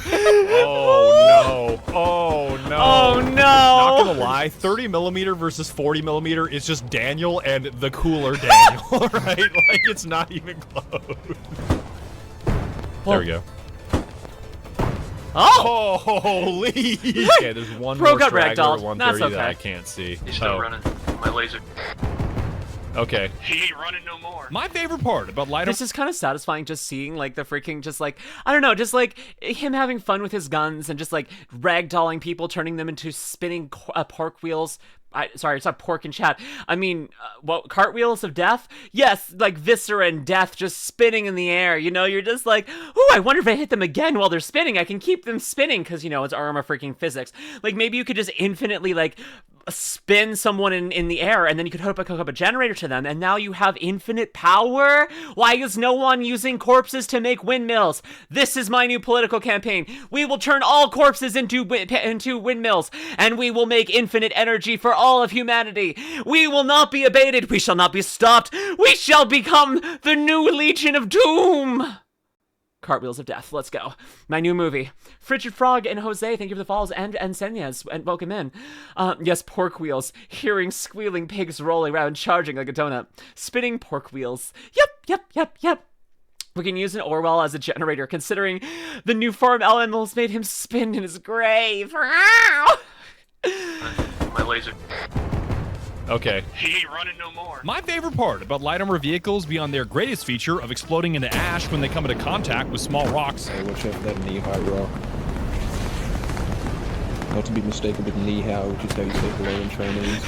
Oh, no. Oh, no. Oh, no. Not gonna lie, 30mm versus 40mm is just Daniel and the cooler Daniel, right? Like, it's not even close. There we go. Oh! Holy! Okay, there's one more got straggler ragdolled. at 130 That's okay. that I can't see. He's still running. My laser. Okay. He ain't running no more. My favorite part about light This is kind of satisfying, just seeing, like, the freaking, just, like, I don't know, just, like, him having fun with his guns and just, like, ragdolling people, turning them into spinning pork wheels. Sorry, it's not pork in chat. I mean, what, cartwheels of death? Yes, like viscera and death just spinning in the air. You know, you're just like, ooh, I wonder if I hit them again while they're spinning. I can keep them spinning because, you know, it's Arma freaking physics. Like, maybe you could just infinitely, like, spin someone in the air, and then you could hook up a generator to them, and now you have infinite power? Why is no one using corpses to make windmills? This is my new political campaign. We will turn all corpses into windmills, and we will make infinite energy for all of humanity. We will not be abated. We shall not be stopped. We shall become the new Legion of Doom. Cartwheels of Death. Let's go. My new movie. Frigid Frog and Jose, thank you for the follows, and Senyas, and welcome in. Yes, pork wheels. Hearing squealing pigs rolling around, charging like a donut. Spinning pork wheels. Yep. We can use an Orwell as a generator, considering the new farm animals made him spin in his grave. My laser. Okay. He ain't running no more. My favorite part about light armor vehicles beyond their greatest feature of exploding into ash when they come into contact with small rocks. Hey, watch out for that knee-high rock. Not to be mistaken with knee-how, which is how you say hello in Chinese.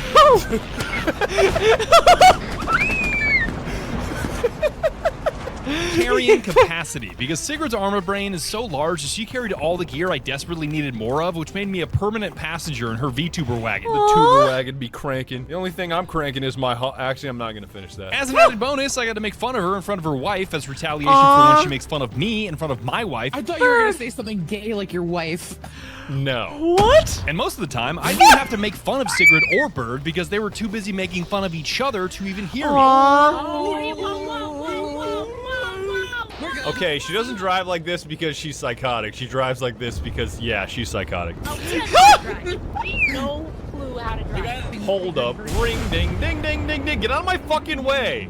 Carrying capacity, because Sigrid's Arma brain is so large that she carried all the gear I desperately needed more of, which made me a permanent passenger in her VTuber wagon. The tuber wagon be cranking. The only thing I'm cranking is my actually, I'm not gonna finish that. As an added bonus, I got to make fun of her in front of her wife as retaliation for when she makes fun of me in front of my wife. I thought you were gonna say something gay like your wife. No. What? And most of the time, I didn't have to make fun of Sigrid or Bird because they were too busy making fun of each other to even hear me. Okay, she doesn't drive like this because she's psychotic. She drives like this because, yeah, she's psychotic. No clue how to drive. Hold up. Ring, ding, ding, ding, ding, ding. Get out of my fucking way.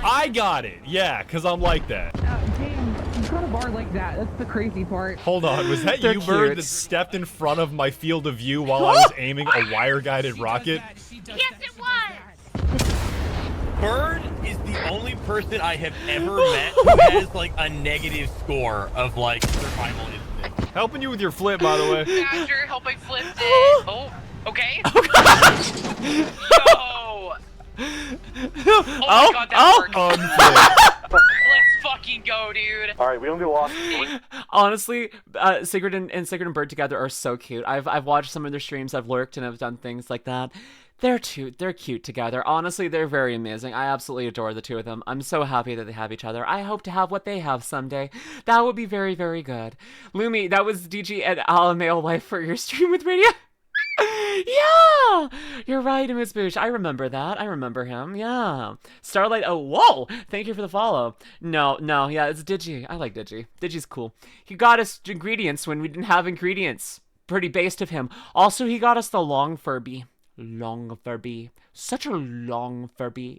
I got it. Yeah, because I'm like that. Damn, you got a bar like that. That's the crazy part. Hold on. Was that They're you, Bird, cute. that stepped in front of my field of view while I was aiming a wire-guided rocket? Yes, it was. Bird is the only person I have ever met who has like a negative score of like survival instinct. Helping you with your flip, by the way. Badger, help I flipped it. Oh, okay. Yo! Oh my god, that worked. Let's fucking go, dude. Alright, we don't get lost. Honestly, Sigrid and Bird together are so cute. I've watched some of their streams. I've lurked and I've done things like that. They're cute together. Honestly, they're very amazing. I absolutely adore the two of them. I'm so happy that they have each other. I hope to have what they have someday. That would be very, very good. Lumi, that was DG and Al Male Wife for your stream with Radio. Yeah! You're right, Miss Boosh. I remember that. I remember him. Yeah. Starlight. Oh, whoa! Thank you for the follow. No. Yeah, it's Digi. I like Digi. Digi's cool. He got us ingredients when we didn't have ingredients. Pretty based of him. Also, he got us the long Furby. Long Furby. Such a long Furby.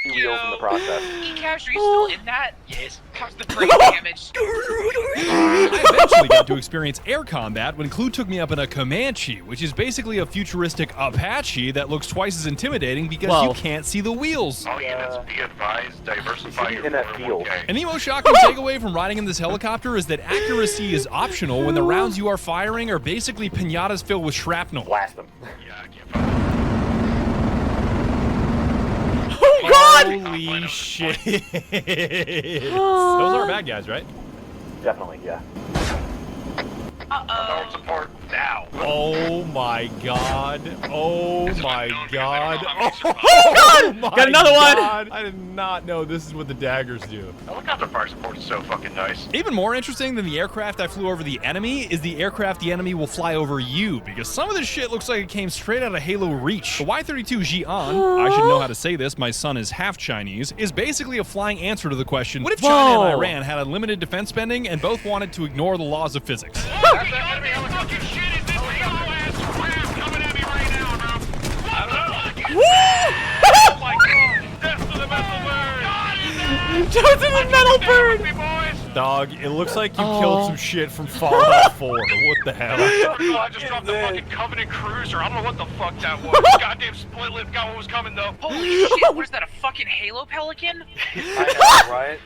Wheels in the process. E-Cash, are you still in that? Yes. How's the brain damage? I eventually got to experience air combat when Clue took me up in a Comanche, which is basically a futuristic Apache that looks twice as intimidating because you can't see the wheels. All units, be advised, diversify your in that field. An emo shocking takeaway from riding in this helicopter is that accuracy is optional when the rounds you are firing are basically pinatas filled with shrapnel. Blast them. Yeah, I can't find Oh god! Holy shit. Those are bad guys, right? Definitely, yeah. Uh-oh. support now. Oh my god. Oh my god. Oh god! Got another one! I did not know this is what the daggers do. Helicopter fire support is so fucking nice. Even more interesting than the aircraft I flew over the enemy is the aircraft the enemy will fly over you, because some of this shit looks like it came straight out of Halo Reach. The Y-32 Xi'an, I should know how to say this, my son is half Chinese, is basically a flying answer to the question, what if China and Iran had unlimited defense spending and both wanted to ignore the laws of physics? Oh my god! Death to the metal bird! Death to the metal bird! Dog, it looks like you killed some shit from Fallout 4. What the hell? I just dropped the fucking Covenant Cruiser. I don't know what the fuck that was. Goddamn split lip got what was coming though. Holy shit, what is that, a fucking Halo Pelican? I know, right?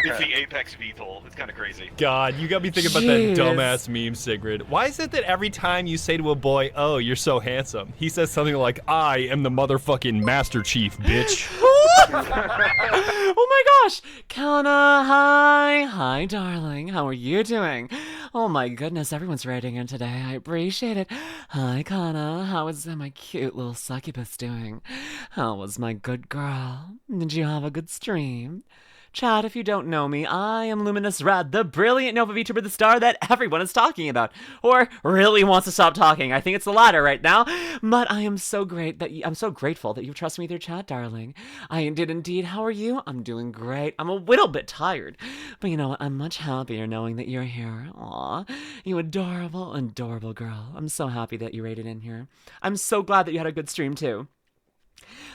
It's the Apex VTOL. It's kind of crazy. God, you got me thinking about that dumbass meme, Sigrid. Why is it that every time you say to a boy, oh, you're so handsome, he says something like, I am the motherfucking Master Chief, bitch? Oh my gosh! Kana, hi darling, how are you doing? Oh my goodness, everyone's writing in today, I appreciate it. Hi Kana, how is my cute little succubus doing? How was my good girl? Did you have a good stream? Chat, if you don't know me, I am LuminusRed, the brilliant Nova VTuber, the star that everyone is talking about, or really wants to stop talking. I think it's the latter right now, but I am so I'm so grateful that you trust me with your chat, darling. I did indeed. How are you? I'm doing great. I'm a little bit tired, but you know what? I'm much happier knowing that you're here. Aw, you adorable, adorable girl. I'm so happy that you raided in here. I'm so glad that you had a good stream too.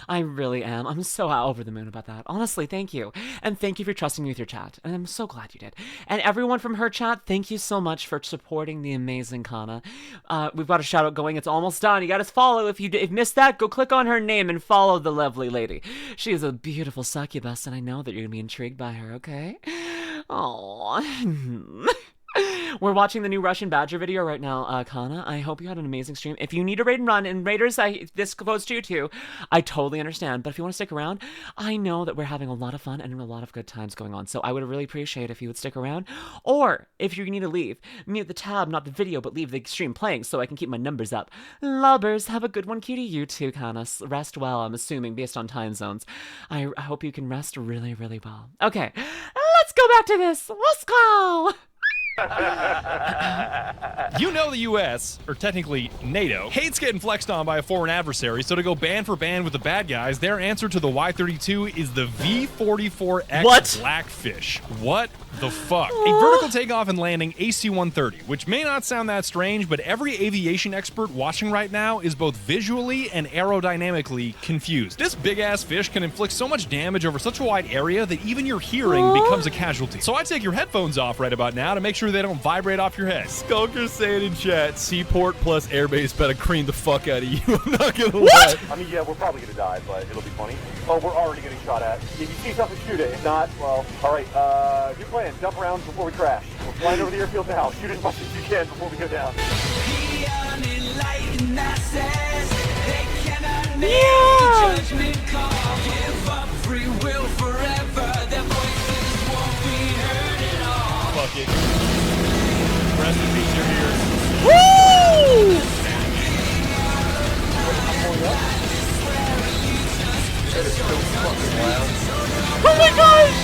I really am. I'm so over the moon about that. Honestly, thank you. And thank you for trusting me with your chat. And I'm so glad you did. And everyone from her chat, thank you so much for supporting the amazing Kana. We've got a shout out going. It's almost done. You got to follow. If you missed that, go click on her name and follow the lovely lady. She is a beautiful succubus, and I know that you're going to be intrigued by her, okay? Aww. We're watching the new RussianBadger video right now, Kana. I hope you had an amazing stream. If you need a raid and run, and raiders, this goes to you too, I totally understand. But if you want to stick around, I know that we're having a lot of fun and a lot of good times going on. So I would really appreciate if you would stick around. Or if you need to leave, mute the tab, not the video, but leave the stream playing so I can keep my numbers up. Lubbers, have a good one. Cutie, you too, Kana. Rest well, I'm assuming, based on time zones. I hope you can rest really, really well. Okay, let's go back to this. Let's go. You know the US, or technically NATO, hates getting flexed on by a foreign adversary, so to go band for band with the bad guys, their answer to the Y-32 is the V-44X Blackfish. What the fuck? A vertical takeoff and landing AC-130, which may not sound that strange, but every aviation expert watching right now is both visually and aerodynamically confused. This big-ass fish can inflict so much damage over such a wide area that even your hearing becomes a casualty. So I take your headphones off right about now to make sure they don't vibrate off your head. Skulker's saying in chat, seaport plus airbase better cream the fuck out of you. I'm not gonna lie. I mean, yeah, we're probably gonna die, but it'll be funny. Oh, we're already getting shot at. If you see something, shoot it. If not, well, alright, good plan. Jump around before we crash. We're flying over the airfield now. Shoot as much as you can before we go down. Fuck it. Rest in peace, your ears. Woo! Oh my gosh!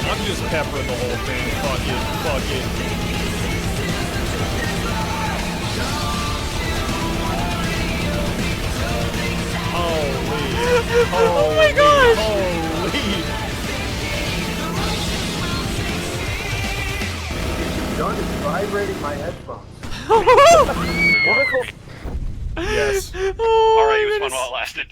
I'm just peppering the whole thing. Fuck it. Fuck it. Holy. Oh my gosh! Holy. John is vibrating my headphones. Yes. Alright, it was fun while it lasted.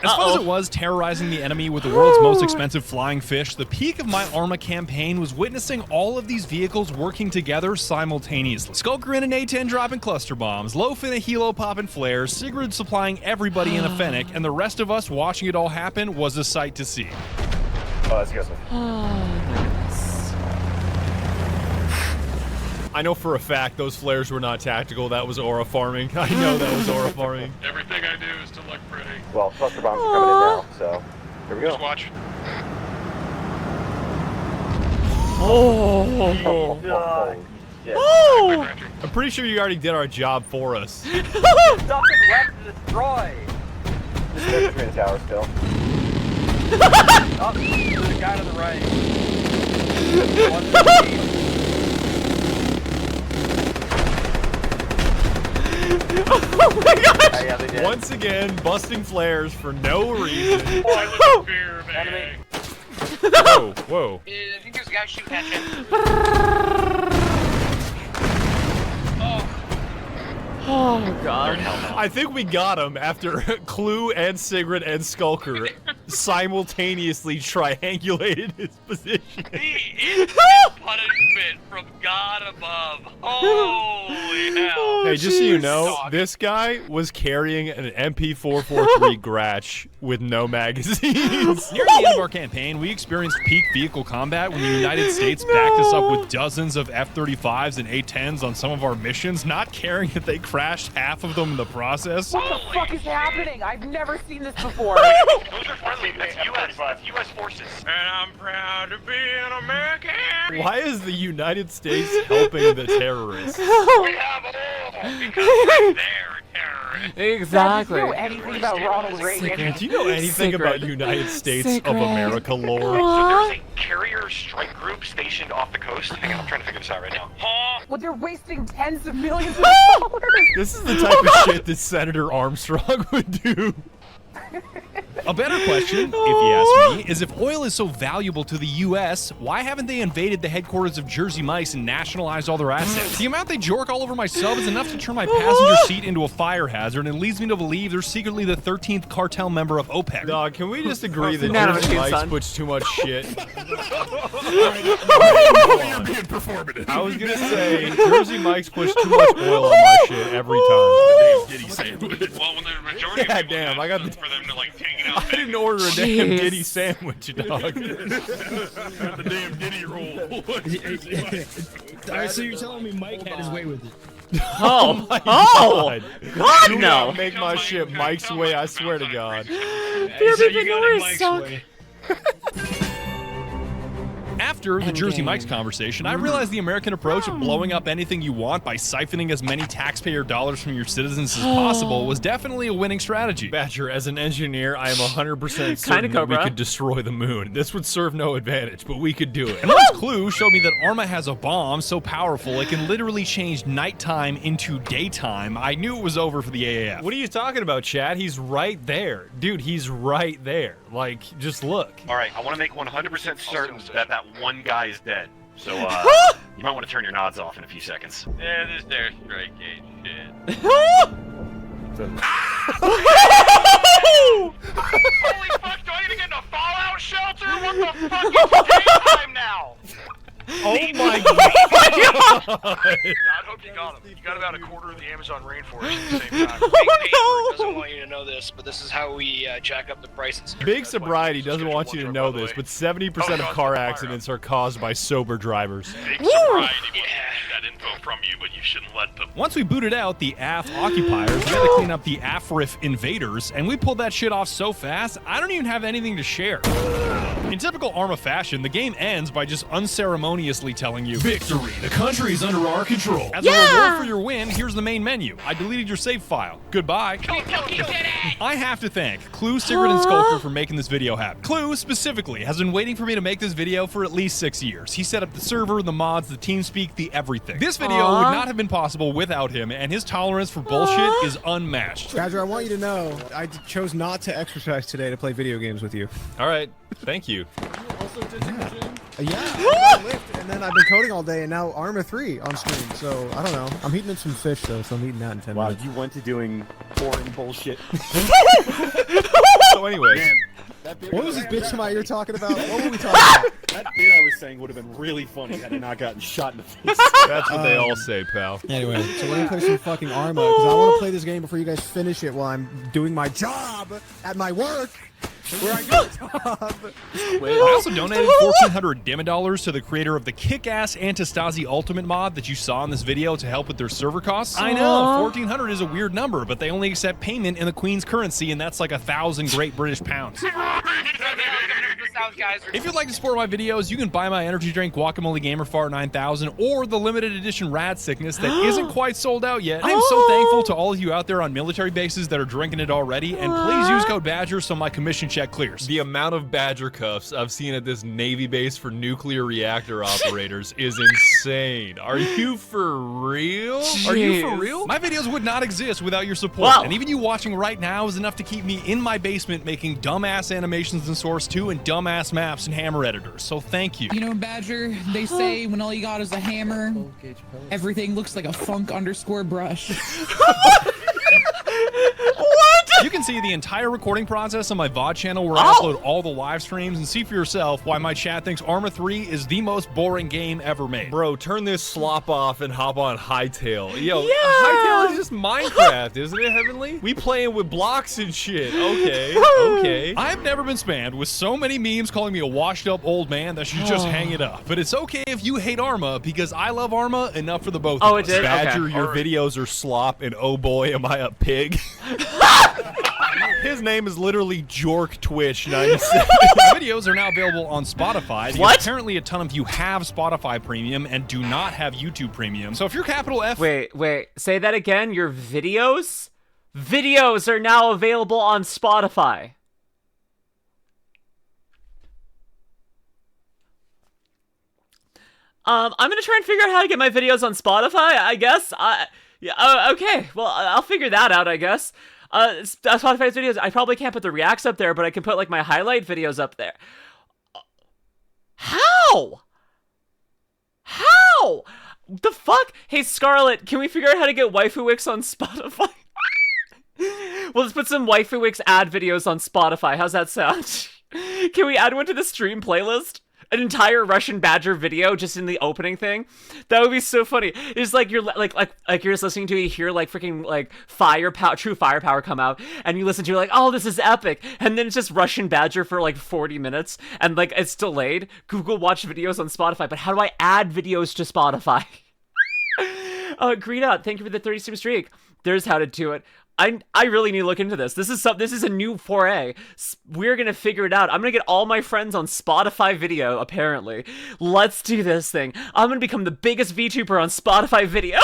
As fun as it was terrorizing the enemy with the world's most expensive flying fish, the peak of my Arma campaign was witnessing all of these vehicles working together simultaneously. Skulker in an A-10 dropping cluster bombs, Loaf in a helo popping flares, Sigrid supplying everybody in a Fennec, and the rest of us watching it all happen was a sight to see. Oh, that's good. I know for a fact those flares were not tactical. That was aura farming. I know that was aura farming. Everything I do is to look pretty. Well, cluster bombs are coming in now, so here we go. Just watch. Oh. Yeah. Oh! I'm pretty sure you already did our job for us. There's nothing left to destroy. There's an infantry in the tower still. Oh, there's a guy to the right. Oh my gosh! Yeah, they did. Once again, busting flares for no reason. Oh, I live in fear of AA. Whoa, whoa. I think there's a guy shooting at you. Oh god. I think we got him after Clue and Sigrid and Skulker simultaneously triangulated his position. The punishment from God above. Holy hell. Hey, just so you know, this guy was carrying an MP443 Gratch with no magazines. Near the end of our campaign, we experienced peak vehicle combat when the United States backed us up with dozens of F-35s and A-10s on some of our missions, not caring that they crashed half of them in the process. What the fuck is happening? I've never seen this before. Those are friendly. That's US forces. And I'm proud to be an American. Why is the United States helping the terrorists? We have all because they're terrorists. Exactly. Do you know anything about Ronald Reagan? Do you know anything about United States of America lore? So there's a carrier strike group stationed off the coast. Hang on, I'm trying to figure this out right now. Well, they're wasting tens of millions of dollars. This is the type of shit that Senator Armstrong would do. A better question, if you ask me, is if oil is so valuable to the US, why haven't they invaded the headquarters of Jersey Mike's and nationalized all their assets? The amount they jork all over my sub is enough to turn my passenger seat into a fire hazard and leads me to believe they're secretly the 13th cartel member of OPEC. Dog, can we just agree that No, Jersey dude, Mike's son. puts too much shit? You're being performative. I was gonna say, Jersey Mike's puts too much oil on my shit every time. Diddy sandwich. Well, when the majority of Yeah, people damn, ask I got them the. for them to like take it out. I didn't order a damn Diddy sandwich, dog. Got the damn Diddy roll. Alright, so you're telling me Mike had his way with it? Oh, my God, Do no. not make my shit Mike's way, I swear to God. Baby Vanilla suck. After the Jersey Mike's conversation, I realized the American approach of blowing up anything you want by siphoning as many taxpayer dollars from your citizens as possible was definitely a winning strategy. Badger, as an engineer, I am 100% certain Kinda that we Cobra. could destroy the moon. This would serve no advantage, but we could do it. And once Clue showed me that Arma has a bomb so powerful it can literally change nighttime into daytime, I knew it was over for the AAF. What are you talking about, Chad? He's right there. Dude, he's right there. Like, just look. All right, I want to make 100% certain that that one guy is dead. So, you might want to turn your nods off in a few seconds. Yeah, this their strike gauge shit. Holy fuck, do I need to get in a fallout shelter? What the fuck is daytime now? Oh my God, I hope you got him. You got about a quarter of the Amazon rainforest at the same time. Big Paper doesn't want you to know this, but this is how we jack up the prices. Big Sobriety doesn't want you to know this, but 70% of car accidents are caused by sober drivers. Big sobriety that info from you, but you shouldn't let them. Once we booted out the AF occupiers, we had to clean up the AFRIF invaders, and we pulled that shit off so fast, I don't even have anything to share. In typical Arma fashion, the game ends by just unceremoniously telling you, "Victory! The country is under our control." As a reward for your win, here's the main menu. I deleted your save file. Goodbye. I have to thank Clue, Sigrid, and Skulker for making this video happen. Clue, specifically, has been waiting for me to make this video for at least 6 years. He set up the server, the mods, the TeamSpeak, the everything. This video would not have been possible without him, and his tolerance for bullshit is unmatched. Badger, I want you to know, I chose not to exercise today to play video games with you. All right, thank you. Yeah, I lift, and then I've been coding all day, and now Arma 3 on stream, so I don't know. I'm heating up some fish, though, so I'm eating that in 10 minutes. Wow, you went to doing boring bullshit. So anyway. What was this bitch in my ear talking about? What were we talking about? That bit I was saying would have been really funny had I not gotten shot in the face. That's what they all say, pal. Anyway, so we're gonna play some fucking Arma, because I want to play this game before you guys finish it while I'm doing my job at my work. Where I get a job. I also donated $1,400 Dimmadollar to the creator of the kick-ass Antistasy Ultimate mod that you saw in this video to help with their server costs. I know, 1,400 is a weird number, but they only accept payment in the Queen's currency, and that's like 1,000 Great British pounds. If you'd like to support my videos, you can buy my energy drink Guacamole Gamer Far 9000 or the limited edition Rad Sickness that isn't quite sold out yet. I am so thankful to all of you out there on military bases that are drinking it already, and please use code Badger so my commission check clears. The amount of Badger cuffs I've seen at this Navy base for nuclear reactor operators is insane. Are you for real? Are you for real? My videos would not exist without your support, and even you watching right now is enough to keep me in my basement making dumbass animations in Source 2 and dumbass maps and Hammer editors, so thank you. You know, Badger, they say when all you got is a hammer, everything looks like a funk_brush. You can see the entire recording process on my VOD channel where I upload all the live streams and see for yourself why my chat thinks Arma 3 is the most boring game ever made. Bro, turn this slop off and hop on Hightail. Yo, Hightail is just Minecraft, isn't it, Heavenly? We playing with blocks and shit. Okay, okay. I've never been spammed with so many memes calling me a washed up old man that should just hang it up. But it's okay if you hate Arma because I love Arma enough for the both of us. it did? Badger, Okay. your videos are slop, and oh boy, am I a pig. His name is literally Jork Twitch 97. My videos are now available on Spotify. Because apparently a ton of you have Spotify Premium and do not have YouTube Premium. So if you're capital F... Wait, say that again. Your videos? Videos are now available on Spotify. I'm gonna try and figure out how to get my videos on Spotify, I guess. Okay, well, I'll figure that out, I guess. Spotify's videos, I probably can't put the reacts up there, but I can put, like, my highlight videos up there. How? How? The fuck? Hey, Scarlett, can we figure out how to get Waifu Wix on Spotify? Well, let's put some Waifu Wix ad videos on Spotify. How's that sound? Can we add one to the stream playlist? an entire Russian Badger video just in the opening thing. That would be so funny. It's like you're like you're just listening to it, you hear like freaking like true firepower come out, and you listen to it like, oh, this is epic, and then it's just Russian Badger for like 40 minutes, and like it's delayed. Google watch videos on Spotify, but how do I add videos to Spotify? Greta, thank you for the 30 streak. There's how to do it. I really need to look into this. This is a new foray. We're gonna figure it out. I'm gonna get all my friends on Spotify video, apparently. Let's do this thing. I'm gonna become the biggest VTuber on Spotify video.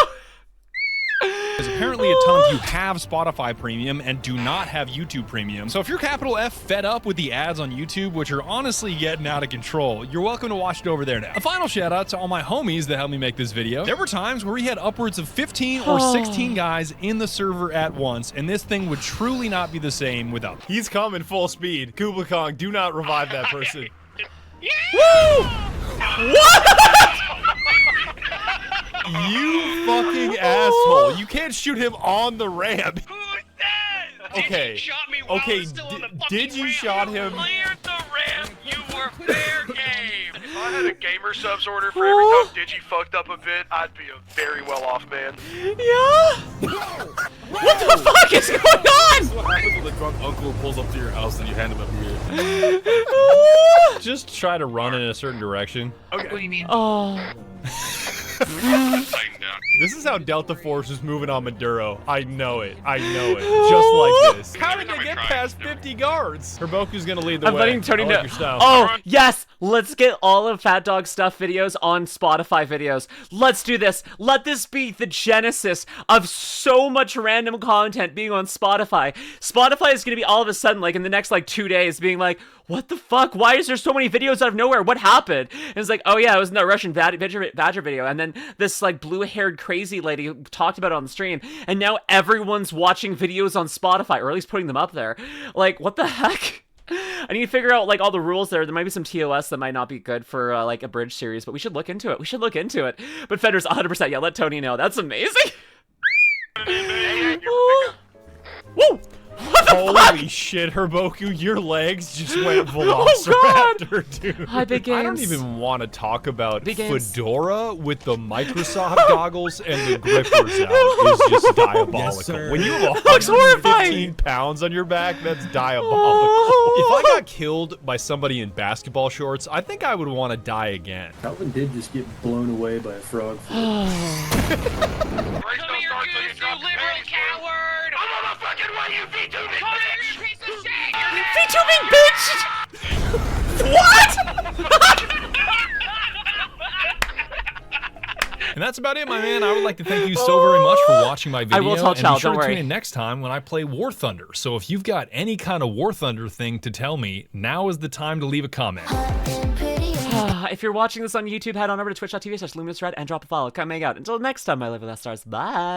Because apparently a ton of you have Spotify Premium and do not have YouTube Premium. So if you're capital F fed up with the ads on YouTube, which are honestly getting out of control, you're welcome to watch it over there now. A final shout out to all my homies that helped me make this video. There were times where we had upwards of 15 or 16 guys in the server at once, and this thing would truly not be the same without them. He's coming full speed. Kublai Kong, do not revive that person. Woo! What? You fucking asshole. You can't shoot him on the ramp. Who's that? Okay. Okay, did you shot him? Cleared the ramp. You were fair game. If I had a gamer subs order for every time Digi fucked up a bit, I'd be a very well off man. Yeah? What the fuck is going on? What happens when the drunk uncle pulls up to your house and you hand him a beer? Just try to run in a certain direction. Okay. What do you mean? Oh. This is how Delta Force is moving on Maduro. I know it. I know it. Just like this. How did they get past 50 guards? Herboku's gonna lead the I'm way. letting Tony know. Your style. Oh, yes! Let's get all of Fat Dog Stuff videos on Spotify videos. Let's do this. Let this be the genesis of so much random content being on Spotify. Spotify is gonna be all of a sudden, like in the next like 2 days, being like, what the fuck? Why is there so many videos out of nowhere? What happened? And it's like, oh yeah, it was in the Russian Badger video. And then this like blue-haired crazy lady who talked about it on the stream. And now everyone's watching videos on Spotify, or at least putting them up there. Like, what the heck? I need to figure out like all the rules there. There might be some TOS that might not be good for like a bridge series, but we should look into it. We should look into it. But Feder's 100%. Yeah, let Tony know. That's amazing. Woo! Holy shit, Herboku, your legs just went velociraptor, dude. Hi, Big Games. I don't even want to talk about Big Games. Fedora with the Microsoft goggles and the grippers out is just diabolical. Yes, sir. When you have Looks horrifying. 15 pounds on your back, that's diabolical. If I got killed by somebody in basketball shorts, I think I would want to die again. Calvin did just get blown away by a frog. Come here, goose, you liberal coward! I'm on the fucking way, you VTubing! Come here, you piece of shit! VTubing, bitch! What? And that's about it, my man. I would like to thank you so very much for watching my video. I will tell and Chow, be sure don't to worry. tune in next time when I play War Thunder. So if you've got any kind of War Thunder thing to tell me, now is the time to leave a comment. If you're watching this on YouTube, head on over to twitch.tv/LuminusRed and drop a follow. Come hang out. Until next time, my live with stars. Bye.